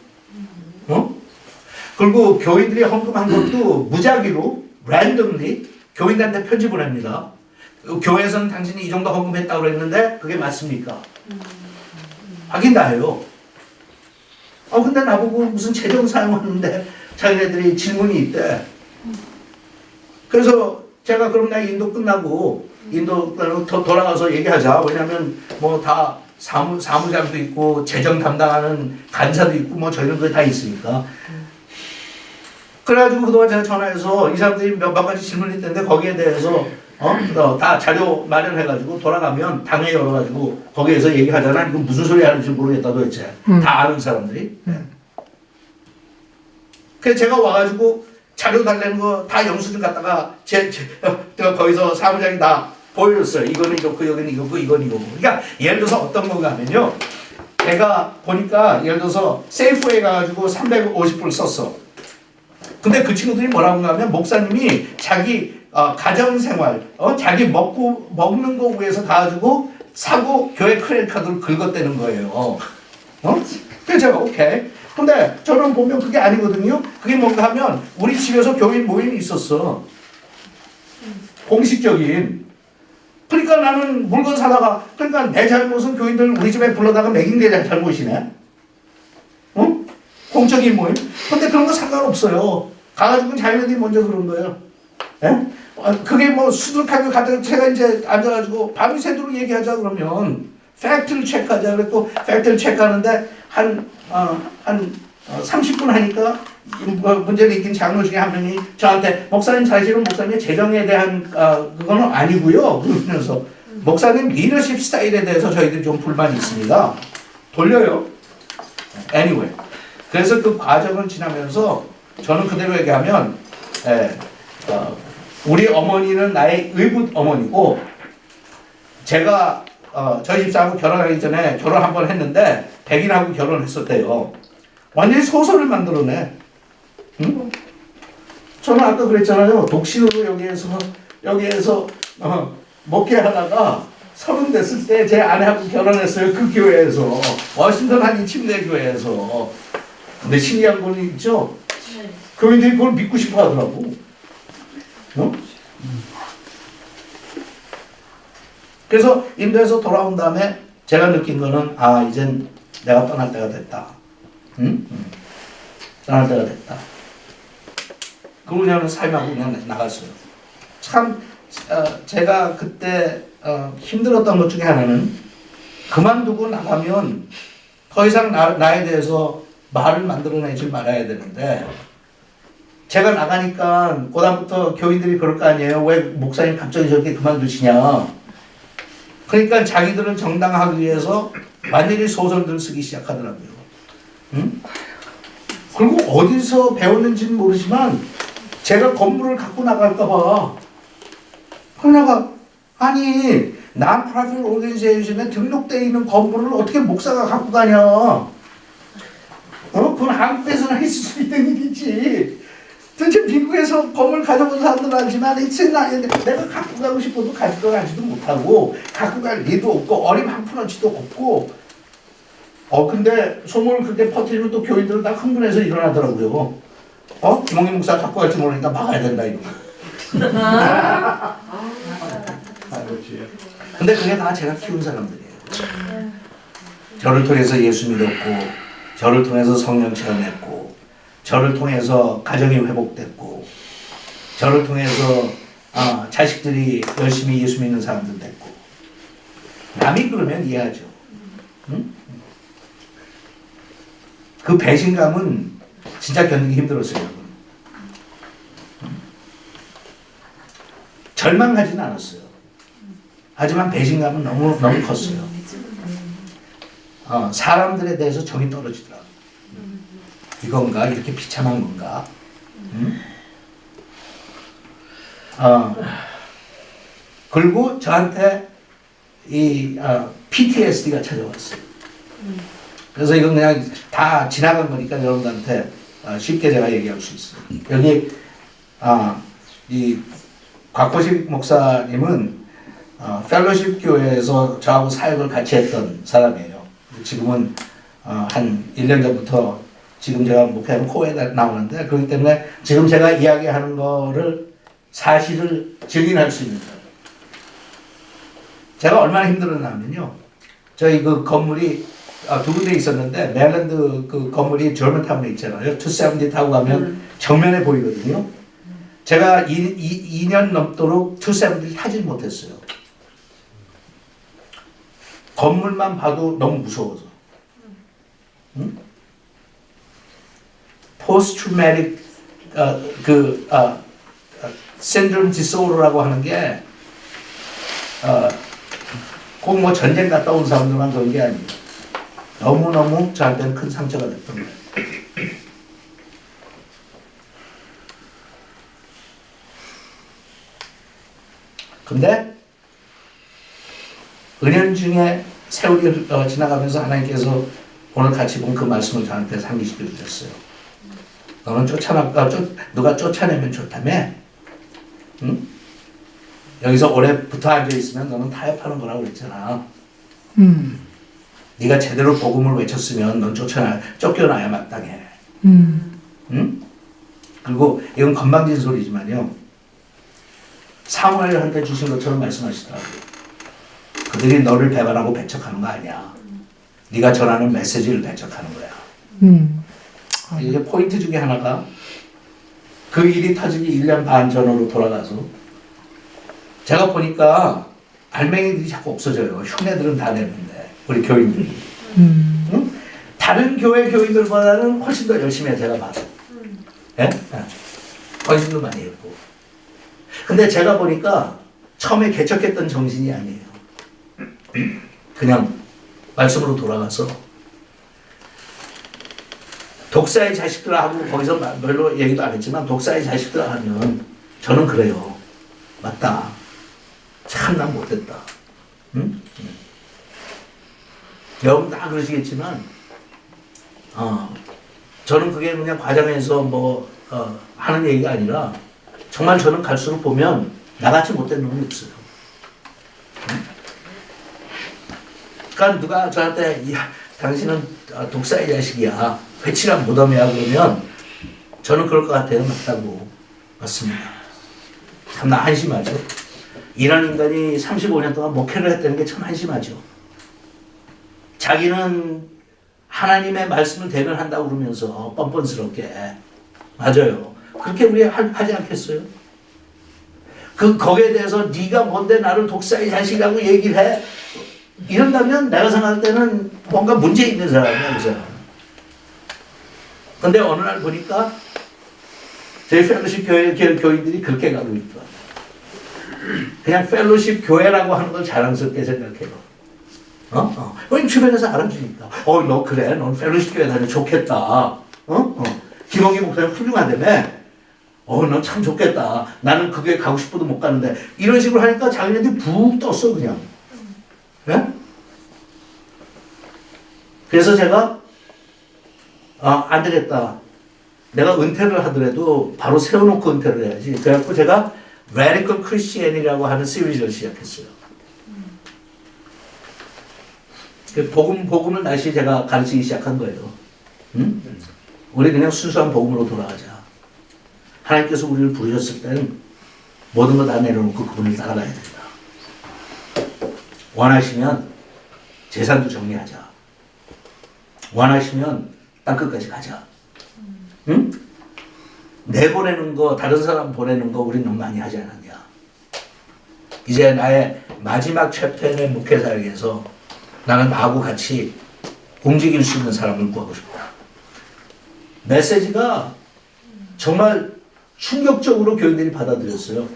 그리고 교인들이 헌금한 것도 무작위로 랜덤리 교인들한테 편지 보냅니다. 교회에서는 당신이 이 정도 헌금했다고 그랬는데 그게 맞습니까? 확인 다 해요. 근데 나보고 무슨 재정 사용하는데 자기네들이 질문이 있대. 그래서 제가 그럼 나 인도 끝나고 돌아가서 얘기하자. 왜냐면 뭐 다 사무장도 있고 재정 담당하는 간사도 있고 뭐 저희는 그게 다 있으니까. 그래가지고 그동안 제가 전화해서 이 사람들이 몇 가지 질문이 있는데 거기에 대해서 다 자료 마련해가지고 돌아가면 당회 열어가지고 거기에서 얘기하잖아. 이건 무슨 소리 하는지 모르겠다 도대체. 다 아는 사람들이. 그래서 제가 와가지고 자료 달라는 거 다 영수증 갖다가 거기서 사무장이 다 보여줬어요. 이거는 이거고 여기는 이거고 이건 이거고. 그러니까 예를 들어서 어떤 건가 하면요. 내가 보니까 예를 들어서 세이프웨이 가가지고 350불 썼어. 근데 그 친구들이 뭐라고 하면 목사님이 자기 가정생활, 자기 먹는 거 위해서 가가지고 사고 교회 크레딧 카드를 긁었다는 거예요. 그래서 제가 오케이. 근데 저는 보면 그게 아니거든요. 그게 뭔가 하면 우리 집에서 교인 모임이 있었어. 공식적인. 그러니까 나는 물건 사다가 그러니까 내 잘못은 교인들 우리 집에 불러다가 먹인 게 잘못이네. 응? 공적인 모임. 근데 그런 거 상관없어요. 가가지고 자기네들이 먼저 그런 거예요. 예? 그게 뭐 수두룩하게 가다가 제가 이제 앉아가지고 밤이 새도록 얘기하자 그러면 팩트를 체크하자 그랬고 팩트를 체크하는데 한 30분 하니까 문제를 일으킨 장로 중에 한 명이 저한테 목사님 사실은 목사님의 재정에 대한 그거는 아니고요. 그러면서 목사님 리더십 스타일에 대해서 저희들이 좀 불만이 있습니다. 돌려요. Anyway. 그래서 그 과정을 지나면서 저는 그대로 얘기하면 우리 어머니는 나의 의붓 어머니고 제가 저희 집사하고 결혼하기 전에 결혼 한 번 했는데 백인하고 결혼했었대요. 완전히 소설을 만들어내. 응? 저는 아까 그랬잖아요. 독신으로 여기에서 목회 하다가 30 됐을 때 제 아내하고 결혼했어요. 그 교회에서. 워싱턴 한 침례 교회에서. 근데 신기한 건 있죠? 교인들이 그걸 믿고 싶어 하더라고. 어? 그래서 인도에서 돌아온 다음에 제가 느낀 거는 이젠 내가 떠날 때가 됐다. 응? 떠날 때가 됐다. 그러고 그냥 삶하고 그냥 나갔어요. 참 제가 그때 힘들었던 것 중에 하나는 그만두고 나가면 더 이상 나에 대해서 말을 만들어내지 말아야 되는데 제가 나가니까 그다음부터 교인들이 그럴 거 아니에요. 왜 목사님 갑자기 저렇게 그만두시냐. 그러니까 자기들은 정당하기 위해서 완전히 소설들 쓰기 시작하더라고요. 응? 그리고 어디서 배웠는지는 모르지만 제가 건물을 갖고 나갈까 봐. 그러다가 아니 non-profit organization에 등록되어 있는 건물을 어떻게 목사가 갖고 가냐. 그건 한국에서는 있을 수 있는 일이지. 도대체 미국에서 건물 가져본 사람들은 알지만 내가 갖고 가고 싶어도 가지도 못하고 갖고 갈 리도 없고 어림 한 푼어치도 없고 근데 소문을 그렇게 퍼뜨리면 또 교인들은 다 흥분해서 일어나더라고요. 김홍희 목사 갖고 갈지 모르니까 막아야 된다 이거. 근데 그게 다 제가 키운 사람들이에요. 저를 통해서 예수 믿었고 저를 통해서 성령 체험했고 저를 통해서 가정이 회복됐고 저를 통해서 자식들이 열심히 예수 믿는 사람들 됐고 남이 그러면 이해하죠. 응? 그 배신감은 진짜 견디기 힘들었어요. 응? 절망하지는 않았어요. 하지만 배신감은 너무 컸어요. 사람들에 대해서 정이 떨어지더라. 이건가? 이렇게 비참한 건가? 응? 그리고 저한테 이 PTSD가 찾아왔어요. 그래서 이건 그냥 다 지나간 거니까 여러분들한테 쉽게 제가 얘기할 수 있어요. 여기 이 곽호식 목사님은 펠로십 교회에서 저하고 사역을 같이 했던 사람이에요. 지금은 한 1년 전부터 지금 제가 목회하는 코에 나오는데 그렇기 때문에 지금 제가 이야기하는 거를 사실을 증인할 수 있는 거예요. 제가 얼마나 힘들었냐면요. 저희 그 건물이 두 군데 있었는데 메릴랜드 그 건물이 저먼타운에 있잖아요. 270 타고 가면 정면에 보이거든요. 제가 2년 넘도록 270를 타지 못했어요. 건물만 봐도 너무 무서워서. 응? Post-traumatic syndrome disorder라고 하는 게 꼭 뭐 전쟁 갔다 온 사람들만 그런 게 아니에요. 너무너무 저한테는 큰 상처가 됐던 거예요. 근데 은연중에 세월이 지나가면서 하나님께서 오늘 같이 본 그 말씀을 저한테 상기시켜 주셨어요. 너는 누가 쫓아내면 좋다며? 응? 여기서 오래 붙어 앉아 있으면 너는 타협하는 거라고 그랬잖아. 네가 제대로 복음을 외쳤으면 넌 쫓겨나야 마땅해. 응? 그리고 이건 건방진 소리지만요. 사무엘한테 주신 것처럼 말씀하시더라고요. 그들이 너를 배반하고 배척하는 거 아니야. 네가 전하는 메시지를 배척하는 거야. 이게 포인트 중에 하나가 그 일이 터지기 1년 반 전으로 돌아가서 제가 보니까 알맹이들이 자꾸 없어져요. 흉내들은 다 내는데 우리 교인들이. 응? 다른 교회 교인들보다는 훨씬 더 열심히 해 제가 봐도. 예? 훨씬 더 많이 했고. 근데 제가 보니까 처음에 개척했던 정신이 아니에요. 그냥 말씀으로 돌아가서 독사의 자식들하고 거기서 별로 얘기도 안 했지만 독사의 자식들 하면 저는 그래요. 맞다. 참 난 못됐다. 응? 여러분 다 그러시겠지만 저는 그게 그냥 과장해서 하는 얘기가 아니라 정말 저는 갈수록 보면 나같이 못된 놈이 없어요. 그러니까 누가 저한테 야 당신은 독사의 자식이야 회칠한 무덤이야 그러면 저는 그럴 것 같아요. 맞다고. 맞습니다. 참나 한심하죠. 이런 인간이 35년 동안 목회를 했다는 게 참 한심하죠. 자기는 하나님의 말씀을 대변한다고 그러면서 뻔뻔스럽게 맞아요. 그렇게 우리 하지 않겠어요? 거기에 대해서 네가 뭔데 나를 독사의 자식이라고 얘기를 해? 이런다면 내가 생각할 때는 뭔가 문제 있는 사람이야, 그 사람. 근데 어느 날 보니까 저희 펠로십 교인들이 그렇게 가고 있더라고요. 그냥 펠로십 교회라고 하는 걸 자랑스럽게 생각해요. 왜냐면 주변에서 알아주니까. 너 그래? 넌 펠로십 교회 다녀 좋겠다. 김홍기 목사님 훌륭하다며. 너 참 좋겠다. 나는 그 교회 가고 싶어도 못 가는데. 이런 식으로 하니까 자기네들이 붕 떴어, 그냥. 네? 그래서 제가, 안 되겠다. 내가 은퇴를 하더라도 바로 세워놓고 은퇴를 해야지. 그래갖고 제가 Radical Christian이라고 하는 시리즈를 시작했어요. 복음을 다시 제가 가르치기 시작한 거예요. 응? 우리 그냥 순수한 복음으로 돌아가자. 하나님께서 우리를 부르셨을 때는 모든 거 다 내려놓고 그분을 따라가야 된다. 원하시면 재산도 정리하자. 원하시면 땅끝까지 가자. 응? 내보내는 거, 다른 사람 보내는 거 우리 너무 많이 하지 않았냐. 이제 나의 마지막 챕터의 내 목회 사역에서 나는 나하고 같이 움직일 수 있는 사람을 구하고 싶다. 메시지가 정말 충격적으로 교인들이 받아들였어요.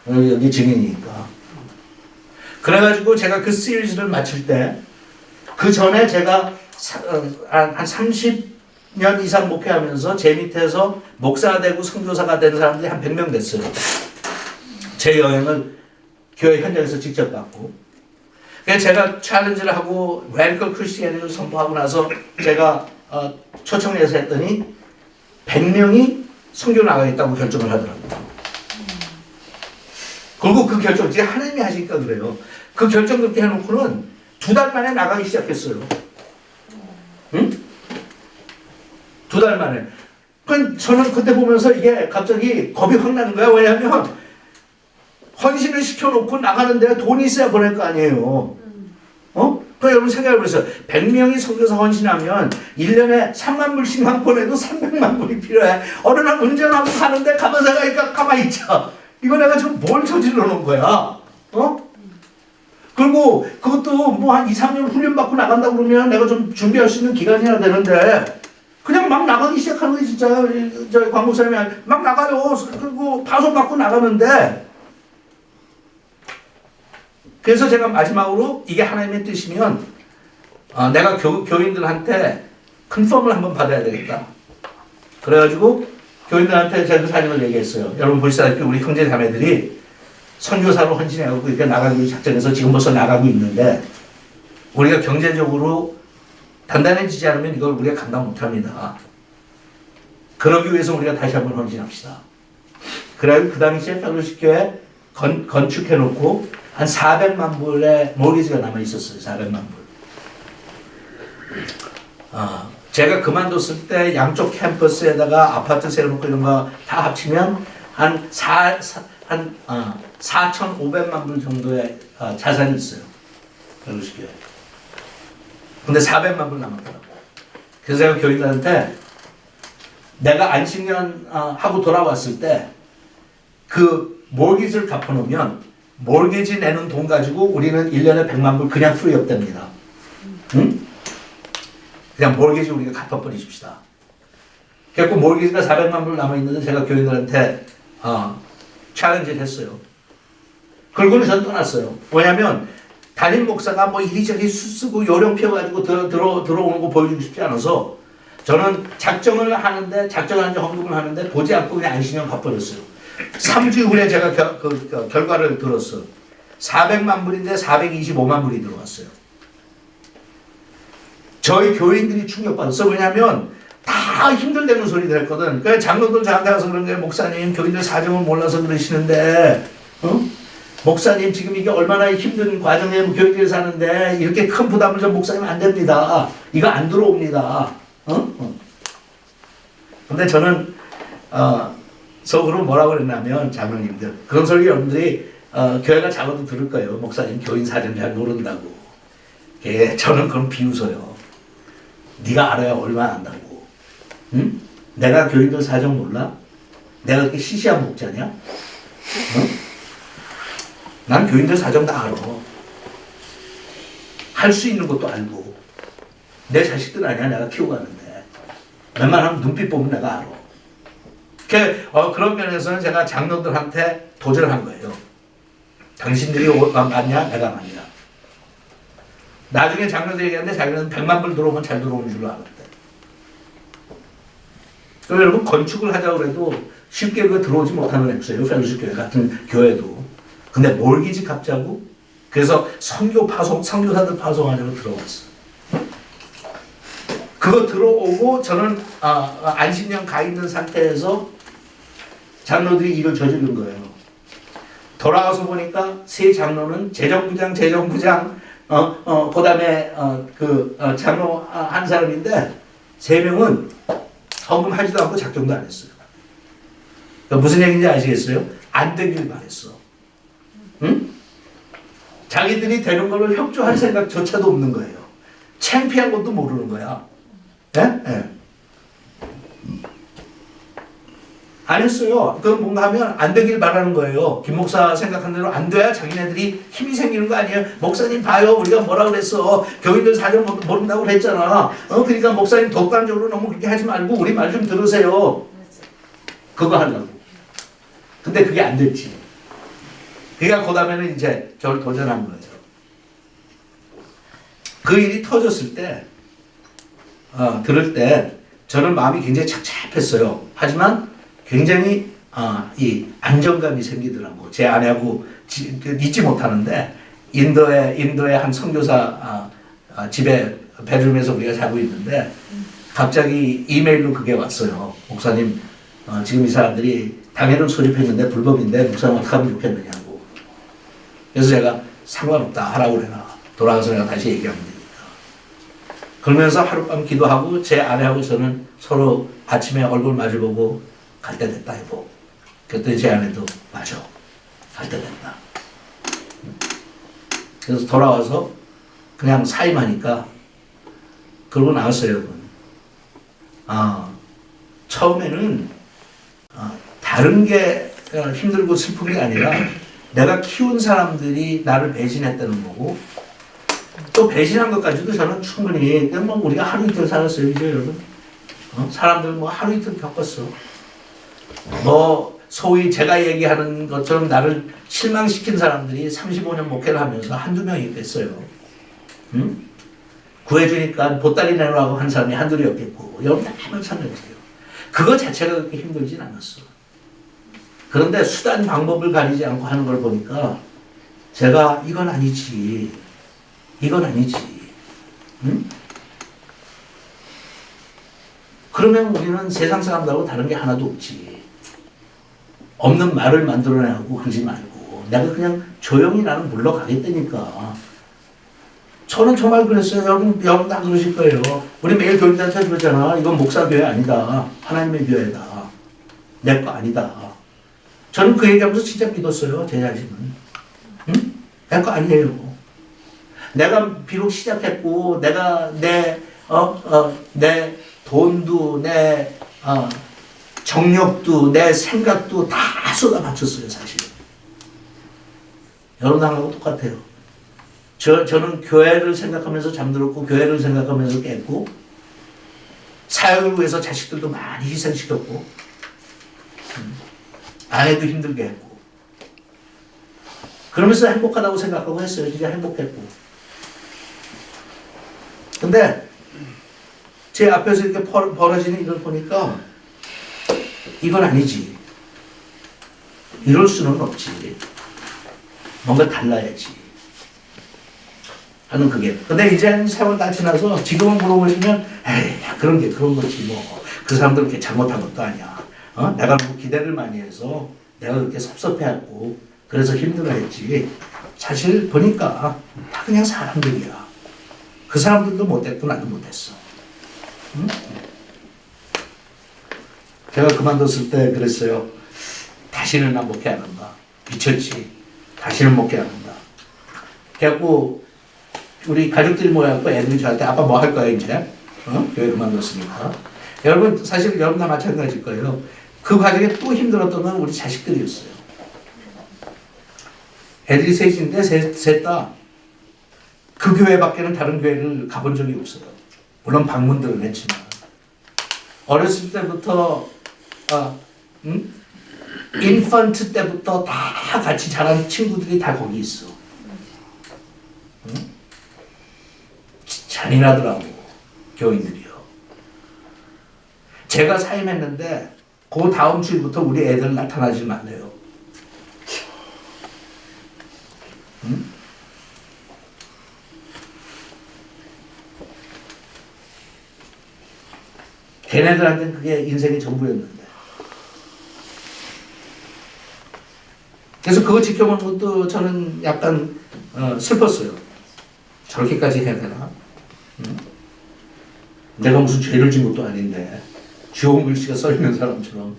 여기 증인이니까. 그래가지고 제가 그 시리즈를 마칠 때, 그 전에 제가 한 30년 이상 목회하면서 제 밑에서 목사가 되고 선교사가 된 사람들이 한 100명 됐어요. 제 여행을 교회 현장에서 직접 받고. 그래서 제가 챌린지를 하고 Radical Christianity를 선포하고 나서 제가 초청해서 했더니 100명이 선교 나가겠다고 결정을 하더라고요. 그리고 그 결정, 이제 하나님이 하시니까 그래요. 그 결정 그렇게 해놓고는 2달 만에 나가기 시작했어요. 응? 2달 만에. 그러니까 저는 그때 보면서 이게 갑자기 겁이 확 나는 거야. 왜냐하면 헌신을 시켜놓고 나가는데 돈이 있어야 보낼 거 아니에요. 그럼 여러분 생각해보세요. 100명이 선교사 헌신하면 1년에 3만 불씩만 보내도 300만 불이 필요해. 어느 날 운전하고 가는데 가만 생각하니까 가만히 있자. 이거 내가 지금 뭘 저질러 놓은 거야? 그리고 그것도 뭐 한 2, 3년 훈련받고 나간다고 그러면 내가 좀 준비할 수 있는 기간이나 되는데 그냥 막 나가기 시작하는 거지, 진짜. 저희 광목사님이 막 나가요. 그리고 파송받고 나가는데 그래서 제가 마지막으로 이게 하나님의 뜻이면 내가 교인들한테 컨펌을 한번 받아야 되겠다. 그래가지고 교인들한테 제가 그 사정을 얘기했어요. 여러분 보시다시피 우리 형제 자매들이 선교사로 헌신해가지고 이렇게 나가기 작정해서 지금 벌써 나가고 있는데 우리가 경제적으로 단단해지지 않으면 이걸 우리가 감당 못합니다. 그러기 위해서 우리가 다시 한번 헌신합시다. 그래가지고 그 당시에 펠로십 교회 건축해놓고 한 400만 불의 모기지가 남아있었어요. 400만 불. 제가 그만뒀을 때 양쪽 캠퍼스에다가 아파트 세워놓고 이런 거 다 합치면 한 4,500만 불 정도의 자산이 있어요. 펠로십 교회. 근데 400만 불 남았더라고요. 그래서 제가 교인들한테 내가 안식년 하고 돌아왔을 때 그 모기지를 갚아놓으면 몰개지 내는 돈 가지고 우리는 1년에 100만 불 그냥 프리업 됩니다. 응? 그냥 몰개지 우리가 갚아버리십시다. 그래서 몰개지가 400만 불 남아있는데 제가 교인들한테 챌린지를 했어요. 그리고는 전 떠났어요. 왜냐면 담임 목사가 뭐 이리저리 수쓰고 요령 피워가지고 들어오는 거 보여주고 싶지 않아서 저는 작정을 하는데 작정하는지 헌금을 하는데 보지 않고 그냥 안식년 갚아버렸어요. 3주 후에 제가 결과를 들었어. 400만 불인데 425만 불이 들어왔어요. 저희 교인들이 충격받았어요. 왜냐하면 다 힘들다는 소리들 했거든. 그래 장로들 저한테 가서 그런 거예요. 목사님 교인들 사정을 몰라서 그러시는데 목사님 지금 이게 얼마나 힘든 과정에 교인들이 사는데 이렇게 큰 부담을 좀 목사님 안 됩니다. 이거 안 들어옵니다. 근데 저는 속으로 뭐라고 그랬냐면 장로님들 그런 소리 여러분들이 교회가 작아도 들을 거예요. 목사님 교인 사정 잘 모른다고. 저는 그럼 비웃어요. 네가 알아야 얼마나 안다고. 응? 내가 교인들 사정 몰라? 내가 그렇게 시시한 목자냐? 응? 난 교인들 사정 다 알아. 할 수 있는 것도 알고. 내 자식들 아니야 내가 키워가는데. 웬만하면 눈빛 보면 내가 알아. 그런 면에서는 제가 장로들한테 도전한 거예요. 당신들이 맞냐? 내가 맞냐? 나중에 장로들이 얘기하는데 자기는 100만 불 들어오면 잘 들어오는 줄로 알았대. 여러분 건축을 하자고 해도 쉽게 들어오지 못하는 앱이에요. 펠로십 교회 같은 교회도. 근데 몰기지 갚자고 그래서 선교사들 파송하자고 들어왔어. 그거 들어오고 저는 안식년 가 있는 상태에서 장로들이 일을 저지른 거예요. 돌아와서 보니까 세 장로는 재정부장, 그 다음에 장로 한 사람인데 세 명은 헌금하지도 않고 작정도 안 했어요. 무슨 얘기인지 아시겠어요? 안 되길 바랬어. 응? 자기들이 되는 걸로 협조할 생각조차도 없는 거예요. 창피한 것도 모르는 거야. 예? 예. 안 했어요. 그건 뭔가 하면 안 되길 바라는 거예요. 김 목사 생각한 대로 안 돼야 자기네들이 힘이 생기는 거 아니에요. 목사님 봐요. 우리가 뭐라 그랬어. 교인들 사정 모른다고 그랬잖아. 그러니까 목사님 독단적으로 너무 그렇게 하지 말고 우리 말 좀 들으세요. 그거 하려고. 근데 그게 안 됐지. 그러니까 그 다음에는 이제 저를 도전한 거예요. 그 일이 터졌을 때 들을 때 저는 마음이 굉장히 착잡했어요. 하지만 굉장히 이 안정감이 생기더라고. 제 아내하고 잊지 못하는데 인도의 한 선교사 집에 베드룸에서 우리가 자고 있는데 갑자기 이메일로 그게 왔어요. 목사님 지금 이 사람들이 당회를 소집했는데 불법인데 목사님 어떻게 하면 좋겠느냐고. 그래서 제가 상관없다 하라고 그래라. 돌아가서 내가 다시 얘기하면 되니까. 그러면서 하룻밤 기도하고 제 아내하고 저는 서로 아침에 얼굴 마주보고 갈 때 됐다 해보. 그랬더니 제 아내도 맞아. 갈 때 됐다. 그래서 돌아와서 그냥 사임하니까 그러고 나왔어요. 여러분. 처음에는 다른 게 힘들고 슬픈 게 아니라 내가 키운 사람들이 나를 배신했다는 거고 또 배신한 것까지도 저는 충분히 뭐 우리가 하루 이틀 살았어요. 이제 여러분. 사람들 뭐 하루 이틀 겪었어. 뭐 소위 제가 얘기하는 것처럼 나를 실망시킨 사람들이 35년 목회를 하면서 한두 명이 됐어요. 응? 구해주니까 보따리 내놓으라고 한 사람이 한둘이었겠고 여러분 다 마찬가지예요. 그거 자체가 그렇게 힘들진 않았어. 그런데 수단 방법을 가리지 않고 하는 걸 보니까 제가 이건 아니지. 응? 그러면 우리는 세상 사람들하고 다른 게 하나도 없지. 없는 말을 만들어내고 그러지 말고 내가 그냥 조용히 나는 물러가겠다니까. 저는 정말 그랬어요. 여러분 다 그러실 거예요. 우리 매일 교인들 찾아보잖아. 이건 목사 교회 아니다. 하나님의 교회다. 내 거 아니다. 저는 그 얘기하면서 진짜 믿었어요. 제 자신은. 응? 내 거 아니에요. 내가 비록 시작했고 내가 내 돈도 내 정력도 내 생각도 다 쏟아 바쳤어요. 사실. 여러분하고 똑같아요. 저는 교회를 생각하면서 잠들었고 교회를 생각하면서 깼고 사역을 위해서 자식들도 많이 희생시켰고 아내도 힘들게 했고 그러면서 행복하다고 생각하고 했어요. 진짜 행복했고 근데 제 앞에서 이렇게 벌어지는 일을 보니까 이건 아니지. 이럴 수는 없지. 뭔가 달라야지. 하는 그게. 근데 이제 세월 다 지나서 지금은 물어보시면 에이 그런 거지 뭐. 그 사람들 그렇게 잘못한 것도 아니야. 내가 뭐 기대를 많이 해서 내가 그렇게 섭섭해하고 그래서 힘들어했지. 사실 보니까 다 그냥 사람들이야. 그 사람들도 못했고 나도 못했어. 응? 제가 그만뒀을 때 그랬어요. 다시는 나 목회 안 한다. 미쳤지. 다시는 목회 안 한다. 그래갖고 우리 가족들이 모여갖고 애들이 저한테 아빠 뭐 할 거야 이제? 교회 그만뒀으니까. 여러분 사실 여러분 다 마찬가지일 거예요. 그 과정에 또 힘들었던 건 우리 자식들이었어요. 애들이 셋인데 셋 다 그 교회밖에는 다른 교회를 가본 적이 없어요. 물론 방문들은 했지만 어렸을 때부터 인펀트 때부터 다 같이 자란 친구들이 다 거기 있어. 잔인하더라고 교인들이요. 제가 사임했는데 그 다음 주일부터 우리 애들 나타나지 말래요. 걔네들한테는 그게 인생의 전부였는데. 그래서 그거 지켜보는 것도 저는 약간 슬펐어요. 저렇게까지 해야 되나? 내가 무슨 죄를 진 것도 아닌데 좋은 글씨가 써있는 사람처럼.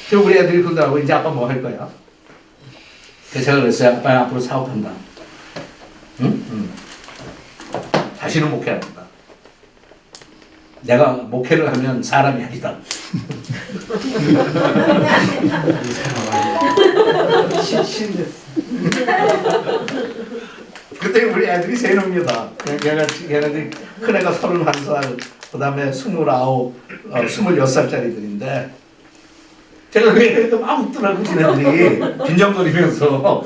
그리고 우리 애들이 그러더라고. 이제 아빠 뭐 할 거야? 그래서 제가 그랬어요. 아빠 앞으로 사업한다. 다시는 목회 안 한다. 내가 목회를 하면 사람이 아니다. 그때 우리 애들이 세 놈이다. 걔네들이 큰애가 31살, 그 다음에 29, 26살짜리들인데 제가 그 애들 막 웃더라고 지네들이 빈정거리면서.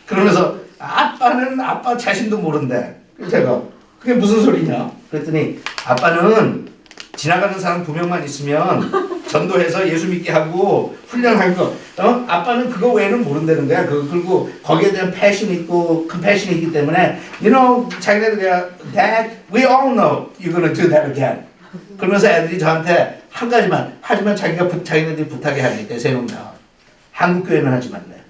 그러면서 아빠는 아빠 자신도 모른대. 그래서 제가 그게 무슨 소리냐? 그랬더니 아빠는 지나가는 사람 2명만 있으면 전도해서 예수 믿게 하고 훈련할 거. 아빠는 그거 외에는 모른다는 거야. 그리고 거기에 대한 패션이 있고 큰 패션이 있기 때문에 자기네들이 Dad, we all know you're gonna do that again. 그러면서 애들이 저한테 한 가지만 하지만 자기네들이 부탁해 하니까 세 놈 다 한국 교회는 하지 말래.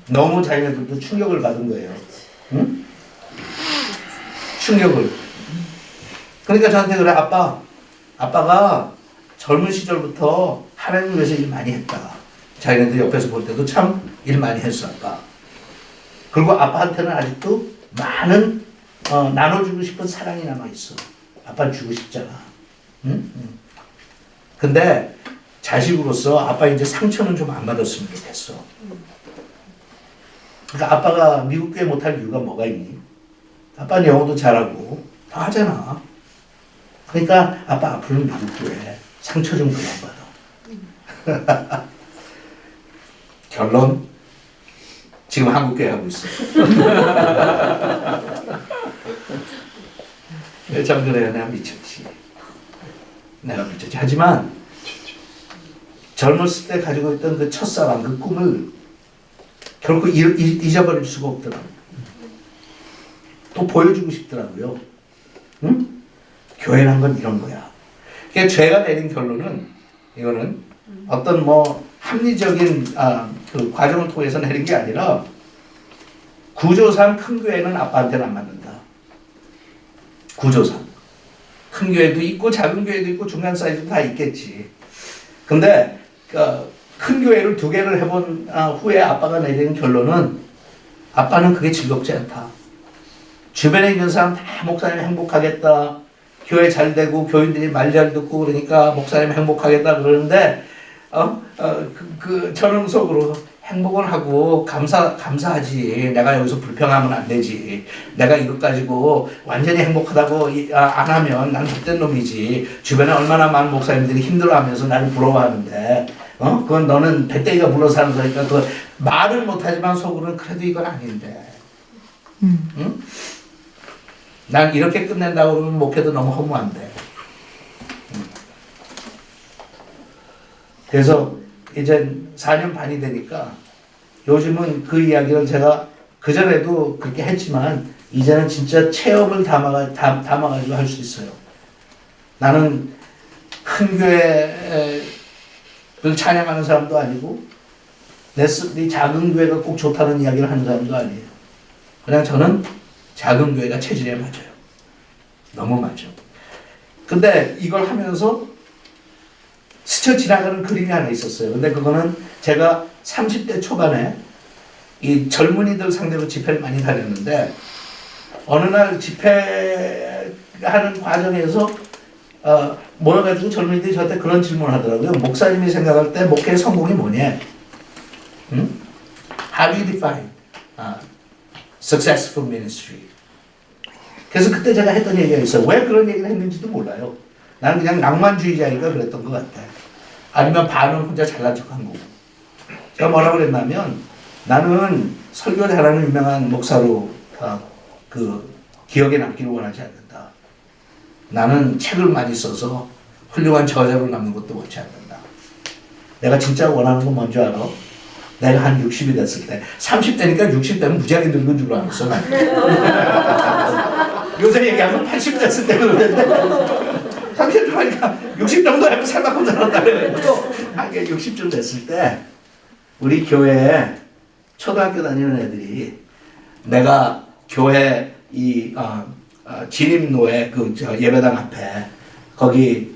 너무 자기네들도 충격을 받은 거예요. 응? 충격을. 그러니까 저한테 그래. 아빠가 젊은 시절부터 하나님을 위해서 일 많이 했다. 자기네들 옆에서 볼 때도 참 일 많이 했어 아빠. 그리고 아빠한테는 아직도 많은 나눠주고 싶은 사랑이 남아있어. 아빠는 주고 싶잖아. 응? 근데 자식으로서 아빠 이제 상처는 좀 안 받았으면 좋겠어. 그러니까 아빠가 미국 교회 못할 이유가 뭐가 있니? 아빠는 영어도 잘하고 다 하잖아. 그러니까 아빠 앞으로는 미국 교회 상처 좀 그만 받아. 결론 지금 한국 교회 하고 있어. 참 그래요. 내가 미쳤지. 하지만 젊었을 때 가지고 있던 그 첫사랑, 그 꿈을 결코 잊어버릴 수가 없더라고요. 또 보여주고 싶더라고요. 응? 교회란 건 이런 거야. 그러니까 제가 내린 결론은 이거는 어떤 합리적인 그 과정을 통해서 내린 게 아니라 구조상 큰 교회는 아빠한테는 안 맞는다. 구조상. 큰 교회도 있고 작은 교회도 있고 중간 사이즈도 다 있겠지. 근데 큰 교회를 2개를 해본 후에 아빠가 내린 결론은 아빠는 그게 즐겁지 않다. 주변에 있는 사람 다 목사님 행복하겠다. 교회 잘 되고 교인들이 말 잘 듣고 그러니까 목사님 행복하겠다 그러는데 저는 속으로 행복은 하고 감사하지. 내가 여기서 불평하면 안 되지. 내가 이것 가지고 완전히 행복하다고 안 하면 난 못된 놈이지. 주변에 얼마나 많은 목사님들이 힘들어하면서 나를 부러워하는데 그건 너는 배때기가 물러서 하는 거니까 그 말을 못하지만 속으로는 그래도 이건 아닌데. 응? 난 이렇게 끝낸다고 그러면 목회도 너무 허무한데. 그래서 이제 4년 반이 되니까 요즘은 그 이야기를 제가 그전에도 그렇게 했지만 이제는 진짜 체험을 담아가지고 할 수 있어요. 나는 큰 교회를 찬양하는 사람도 아니고 이 작은 교회가 꼭 좋다는 이야기를 하는 사람도 아니에요. 그냥 저는 작은 교회가 체질에 맞아요. 너무 맞죠. 근데 이걸 하면서 스쳐 지나가는 그림이 하나 있었어요. 근데 그거는 제가 30대 초반에 이 젊은이들 상대로 집회를 많이 다녔는데 어느 날 집회하는 과정에서 모여가지고 젊은이들이 저한테 그런 질문을 하더라고요. 목사님이 생각할 때 목회의 성공이 뭐냐? 응? How do you define successful ministry? 그래서 그때 제가 했던 얘기가 있어요. 왜 그런 얘기를 했는지도 몰라요. 나는 그냥 낭만주의자니까 그랬던 것 같아. 아니면 반은 혼자 잘난 척한 거고. 제가 뭐라고 그랬냐면 나는 설교 잘하는 유명한 목사로 그 기억에 남기를 원하지 않는다. 나는 책을 많이 써서 훌륭한 저자로 남는 것도 원치 않는다. 내가 진짜 원하는 건 뭔지 알아? 내가 한 60이 됐을 때 30대니까 60대는 무지하게 늙은 줄 알았어. 요새 얘기하면 80 됐을 때 그러는데 30대 하니까 60 정도 하면 살만큼 살았다 그래가지고 한 게 60쯤 됐을 때 우리 교회에 초등학교 다니는 애들이 내가 교회 이 진입로에 그 예배당 앞에 거기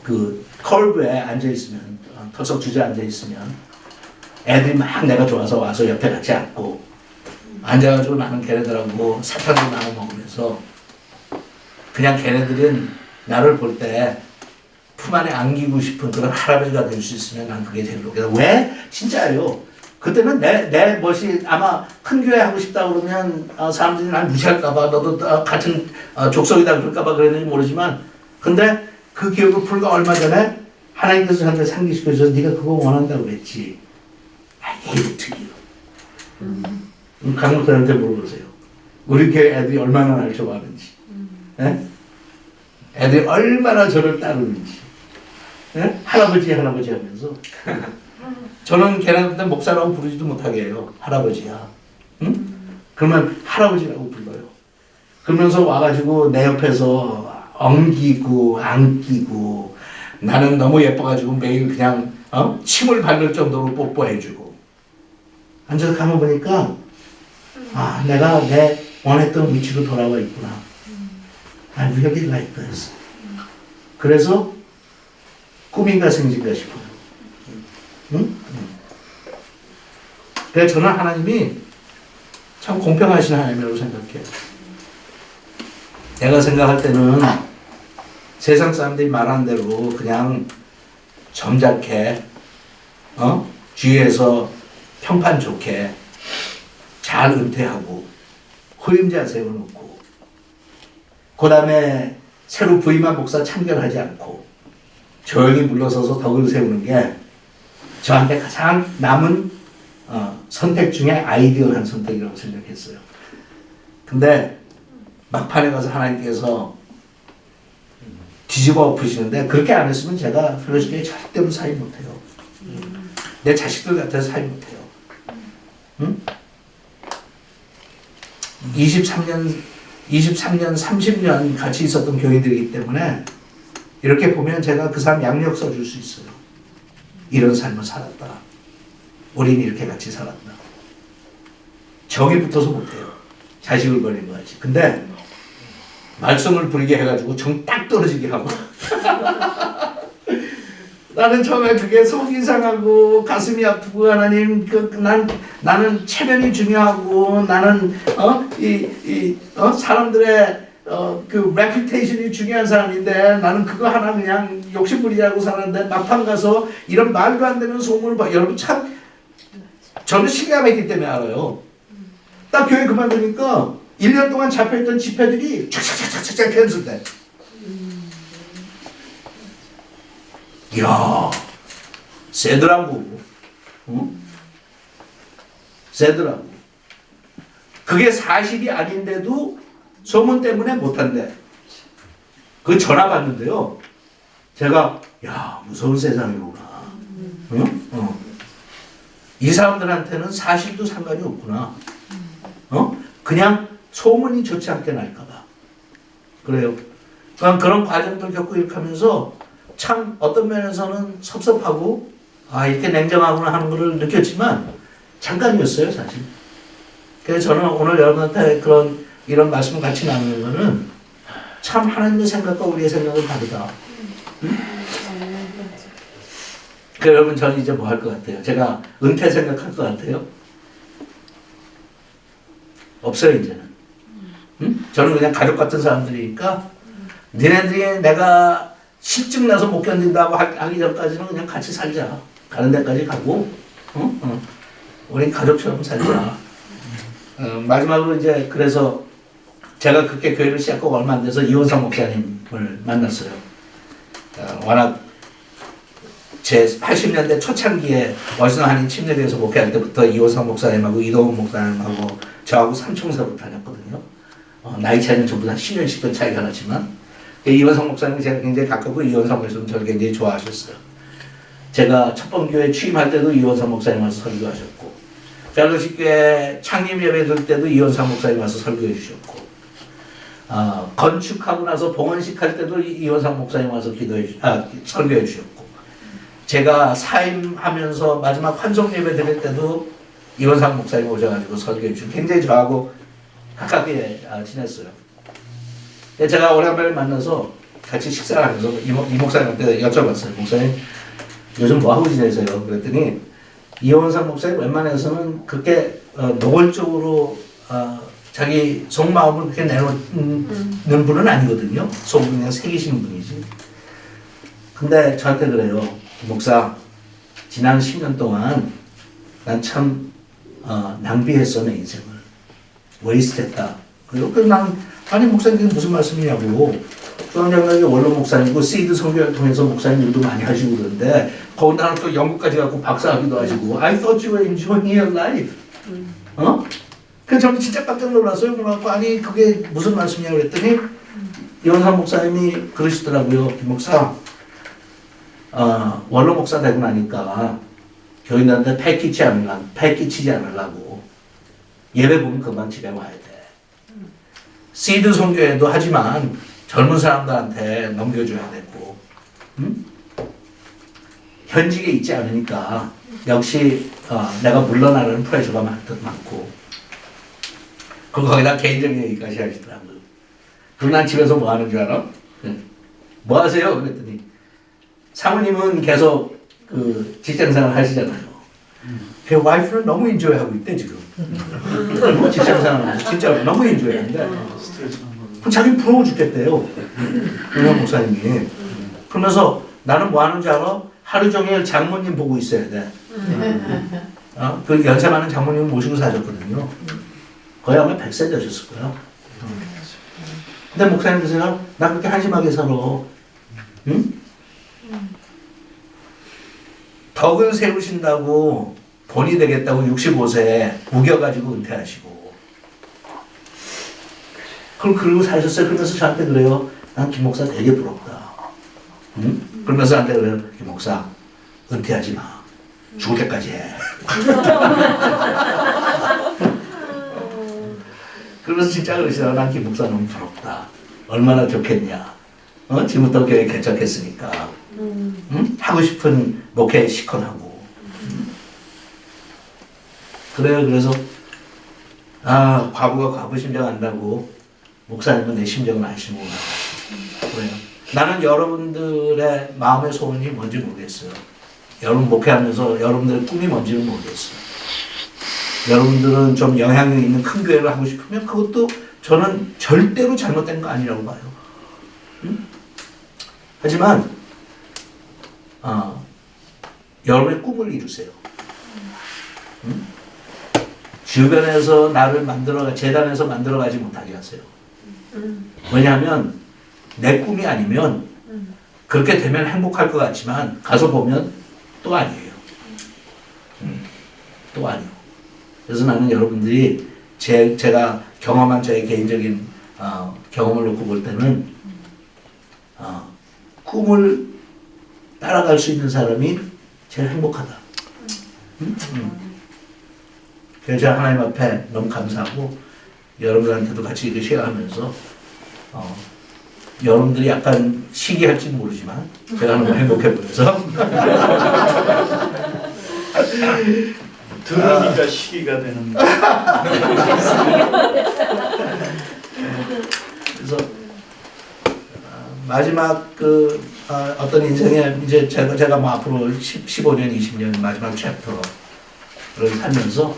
그 컬브에 앉아 있으면 털썩 주저앉아 있으면 애들이 막 내가 좋아서 와서 옆에 같이 앉고 앉아가지고 나는 걔네들하고 사탕도 나눠 먹으면서 그냥 걔네들은 나를 볼 때 품 안에 안기고 싶은 그런 할아버지가 될 수 있으면 난 그게 제일 좋겠다. 왜? 진짜예요. 그때는 내 멋이 아마 큰 교회 하고 싶다 그러면 사람들이 날 무시할까봐 너도 같은 족속이다 그럴까봐 그랬는지 모르지만 근데 그 기억을 불과 얼마 전에 하나님께서 저한테 상기시켜줘서 네가 그거 원한다고 그랬지. I gave it to you. 강목사한테 물어보세요. 우리 교회 애들이 얼마나 날 좋아하는지. 예? 애들이 얼마나 저를 따르는지. 예? 할아버지 하면서. 저는 걔네한테 목사라고 부르지도 못하게 해요. 할아버지야. 응? 그러면 할아버지라고 불러요. 그러면서 와가지고 내 옆에서 엉기고 안기고 나는 너무 예뻐가지고 매일 그냥 침을 바를 정도로 뽀뽀해주고 앉아서 가만 보니까 내가 내 원했던 위치로 돌아와 있구나. I really like this. 그래서 꿈인가 생진가 싶어요. 응? 그래서 저는 하나님이 참 공평하신 하나님이라고 생각해요. 내가 생각할 때는 세상 사람들이 말하는 대로 그냥 점잖게 주위에서 평판 좋게 잘 은퇴하고 후임자 세워놓고 그 다음에 새로 부임한 목사 참견하지 않고 조용히 물러서서 덕을 세우는 게 저한테 가장 남은 선택 중에 아이디어한 선택이라고 생각했어요. 근데 막판에 가서 하나님께서 뒤집어 엎으시는데 그렇게 안 했으면 제가 펠로시교에 절대로 사임 못해요. 내 자식들 같아서 사임 못해요. 응? 23년, 30년 같이 있었던 교인들이기 때문에 이렇게 보면 제가 그 사람 양력 써줄 수 있어요. 이런 삶을 살았다. 우린 이렇게 같이 살았다. 정이 붙어서 못해요. 자식을 버린 거 같이. 근데 말썽을 부리게 해가지고 정 딱 떨어지게 하고 나는 처음에 그게 속이 상하고 가슴이 아프고 하나님 나는 체면이 중요하고 나는 사람들의 그 레퓨테이션이 중요한 사람인데 나는 그거 하나 그냥 욕심부리자고 살았는데 막판 가서 이런 말도 안 되는 소문을 여러분 참 저는 신기함했기 때문에 알아요. 딱 교회 그만두니까 1년 동안 잡혀있던 집회들이 착착착착착 캔슬돼. 이야 세더라고. 응? 세더라고. 그게 사실이 아닌데도 소문 때문에 못한대. 그 전화 받는데요. 제가 야 무서운 세상이구나. 응? 이 사람들한테는 사실도 상관이 없구나. 그냥 소문이 좋지 않게 날까봐. 그래요. 그런 과정들 겪고 이렇게 하면서 참 어떤 면에서는 섭섭하고 이렇게 냉정하구나 하는 것을 느꼈지만 잠깐이었어요, 사실. 그래서 저는 오늘 여러분한테 이런 말씀을 같이 나누는 거는 참 하나님의 생각과 우리의 생각은 다르다. 그래서 여러분 저는 이제 뭐 할 것 같아요? 제가 은퇴 생각할 것 같아요? 없어요, 이제는. 저는 그냥 가족 같은 사람들이니까 니네들이 내가 실증 나서 못 견딘다고 하기 전까지는 그냥 같이 살자. 가는 데까지 가고 우리 가족처럼 살자. 마지막으로 이제 그래서 제가 그렇게 교회를 시작하고 얼마 안 돼서 이원상 목사님을 만났어요. 워낙 제 80년대 초창기에 월성 한인 침례교에서 목회할 때부터 이원상 목사님하고 이동훈 목사님하고 저하고 삼총사로 다녔거든요. 나이 차이는 전부 다 10년씩은 차이가 나지만 이원상 목사님은 제가 굉장히 가깝고 이원상 목사님은 저를 굉장히 좋아하셨어요. 제가 첫번 교회 취임할 때도 이원상 목사님 와서 설교하셨고 펠로십 교회 창립 예배 들 때도 이원상 목사님 와서 설교해 주셨고 건축하고 나서 봉헌식 할 때도 이원상 목사님 와서 설교해 주셨고 제가 사임하면서 마지막 환송 예배 드릴 때도 이원상 목사님 오셔가지고 설교해 주시고 굉장히 저하고 가깝게 지냈어요. 제가 오랜만에 만나서 같이 식사를 하면서 이 목사님한테 여쭤봤어요. 목사님 요즘 뭐 하고 지내세요? 그랬더니 이원상 목사님 웬만해서는 그렇게 노골적으로 자기 속마음을 그렇게 내놓는 분은 아니거든요. 속을 그냥 새기시는 분이지. 근데 저한테 그래요. 목사, 지난 10년 동안 난 참 낭비했어 내 인생을. 웨이스트했다. 그리고 난 아니 목사님 그게 무슨 말씀이냐고. 중앙장로교 원로 목사님이고 시드 선교를 통해서 목사님 일도 많이 하시고 그러는데 거기다가 또 영국까지 가고 박사학위도 하시고 I thought you were enjoying your life. 그래서 저는 진짜 깜짝 놀랐어요. 그래갖고 아니 그게 무슨 말씀이냐고 그랬더니 이원상 목사님이 그러시더라고요. 김 목사 원로 목사 되고 나니까 교인들한테 패 끼치지 않으려고 예배 보면 금방 집에 와야 돼. 시드 선교회도 하지만 젊은 사람들한테 넘겨줘야 되고 현직에 있지 않으니까 역시 내가 물러나는 프레셔가 많고 그리고 거기다 개인적인 얘기까지 하시더라고요. 그럼 난 집에서 뭐 하는 줄 알아? 뭐 하세요? 그랬더니 사모님은 계속 그 직장생활 하시잖아요. 그 와이프는 너무 인조해하고 있대 지금. 직장생활 진짜 너무 인조해하는데 자기 부러워 죽겠대요. 윤영 목사님이. 그러면서 나는 뭐 하는지 알아? 하루 종일 장모님 보고 있어야 돼. 그 연세 많은 장모님 모시고 사셨거든요. 거의 아마 100세 되셨을 거야. 근데 목사님 그러세요? 나 그렇게 한심하게 살아. 응? 덕을 세우신다고 본이 되겠다고 65세에 우겨가지고 은퇴하시고 그러고 사셨어요. 그러면서 저한테 그래요. 난 김 목사 되게 부럽다. 응? 그러면서 저한테 그래요. 김 목사 은퇴하지 마. 죽을 때까지 해. 그러면서 진짜 그러시더라고요. 난 김 목사 너무 부럽다. 얼마나 좋겠냐. 지금부터 교회 개척했으니까. 응? 하고 싶은 목회 시컨하고. 그래요. 그래서 과부가 과부 심정 안다고 목사님은 내 심정을 아시는구나. 그래요. 나는 여러분들의 마음의 소원이 뭔지 모르겠어요. 여러분 목회하면서 여러분들의 꿈이 뭔지는 모르겠어요. 여러분들은 좀 영향력 있는 큰 교회를 하고 싶으면 그것도 저는 절대로 잘못된 거 아니라고 봐요. 응? 하지만 여러분의 꿈을 이루세요. 응? 주변에서 나를 재단에서 만들어가지 못하게 하세요. 왜냐하면 내 꿈이 아니면 그렇게 되면 행복할 것 같지만 가서 보면 또 아니에요. 또 아니에요. 그래서 나는 여러분들이 제가 경험한 저의 개인적인 경험을 놓고 볼 때는 꿈을 따라갈 수 있는 사람이 제일 행복하다. 그래서 제가 하나님 앞에 너무 감사하고 여러분들한테도 같이 이렇게 쉐어하면서 여러분들이 약간 시기할지 모르지만 제가 너무 행복해 보여서 들으니까 시기가 되는. 그래서 마지막 어떤 인생에 이제 제가 뭐 앞으로 15년, 20년 마지막 챕터를 살면서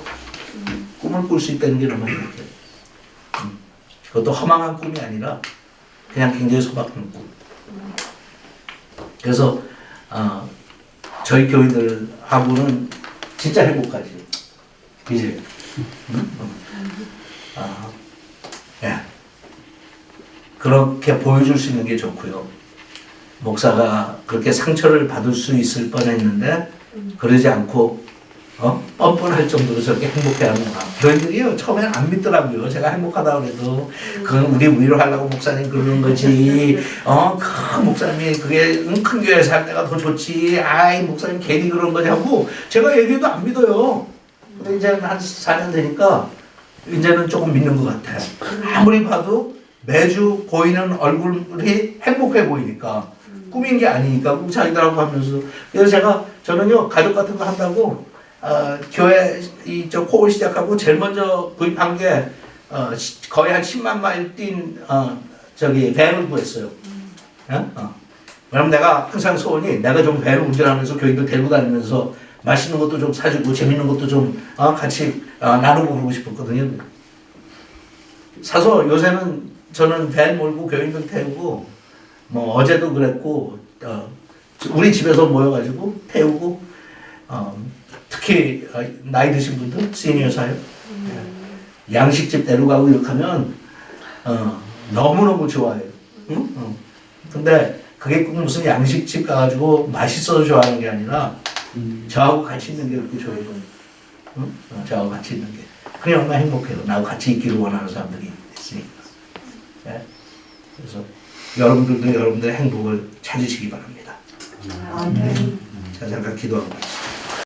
꿈을 꿀 수 있다는 게 너무 행복해요. 그것도 허망한 꿈이 아니라 그냥 굉장히 소박한 꿈. 그래서 저희 교인들하고는 진짜 행복하지. 이제 예. 그렇게 보여줄 수 있는 게 좋고요. 목사가 그렇게 상처를 받을 수 있을 뻔했는데 그러지 않고 뻔뻔할 정도로 저렇게 행복해하는구나. 교인들이요 처음엔 안 믿더라고요. 제가 행복하다고 해도 그건 우리 위로하려고 목사님 그러는 거지. 그 목사님이 그게 큰 교회 살 때가 더 좋지. 아이 목사님 괜히 그런 거냐고 제가 얘기해도 안 믿어요. 근데 이제 한 4년 되니까 이제는 조금 믿는 것 같아요. 아무리 봐도 매주 보이는 얼굴이 행복해 보이니까 꿈인 게 아니니까 꼭 자기들하고 하면서. 그래서 저는요 가족 같은 거 한다고 교회 이저 코올 시작하고 제일 먼저 구입한 게 거의 한 10만 마일 뛴 저기 밴을 구했어요. 왜냐면 내가 항상 소원이 내가 좀 배를 운전하면서 교인들 데리고 다니면서 맛있는 것도 좀 사주고 재밌는 것도 좀 같이 나누고 그러고 싶었거든요. 사서 요새는 저는 밴 몰고 교인들 태우고 뭐 어제도 그랬고 우리 집에서 모여가지고 태우고 특히 나이 드신 분들 시니어 사요 양식집 데려가고 이렇게 하면 너무너무 좋아해요. 근데 그게 꼭 무슨 양식집 가가지고 맛있어서 좋아하는 게 아니라 저하고 같이 있는 게 그렇게 좋아요. 저하고 같이 있는 게 그냥 얼마나 행복해요. 나하고 같이 있기를 원하는 사람들이 있으니까. 네? 그래서 여러분들도 여러분들의 행복을 찾으시기 바랍니다. 자, 잠깐 기도하고 있습니다.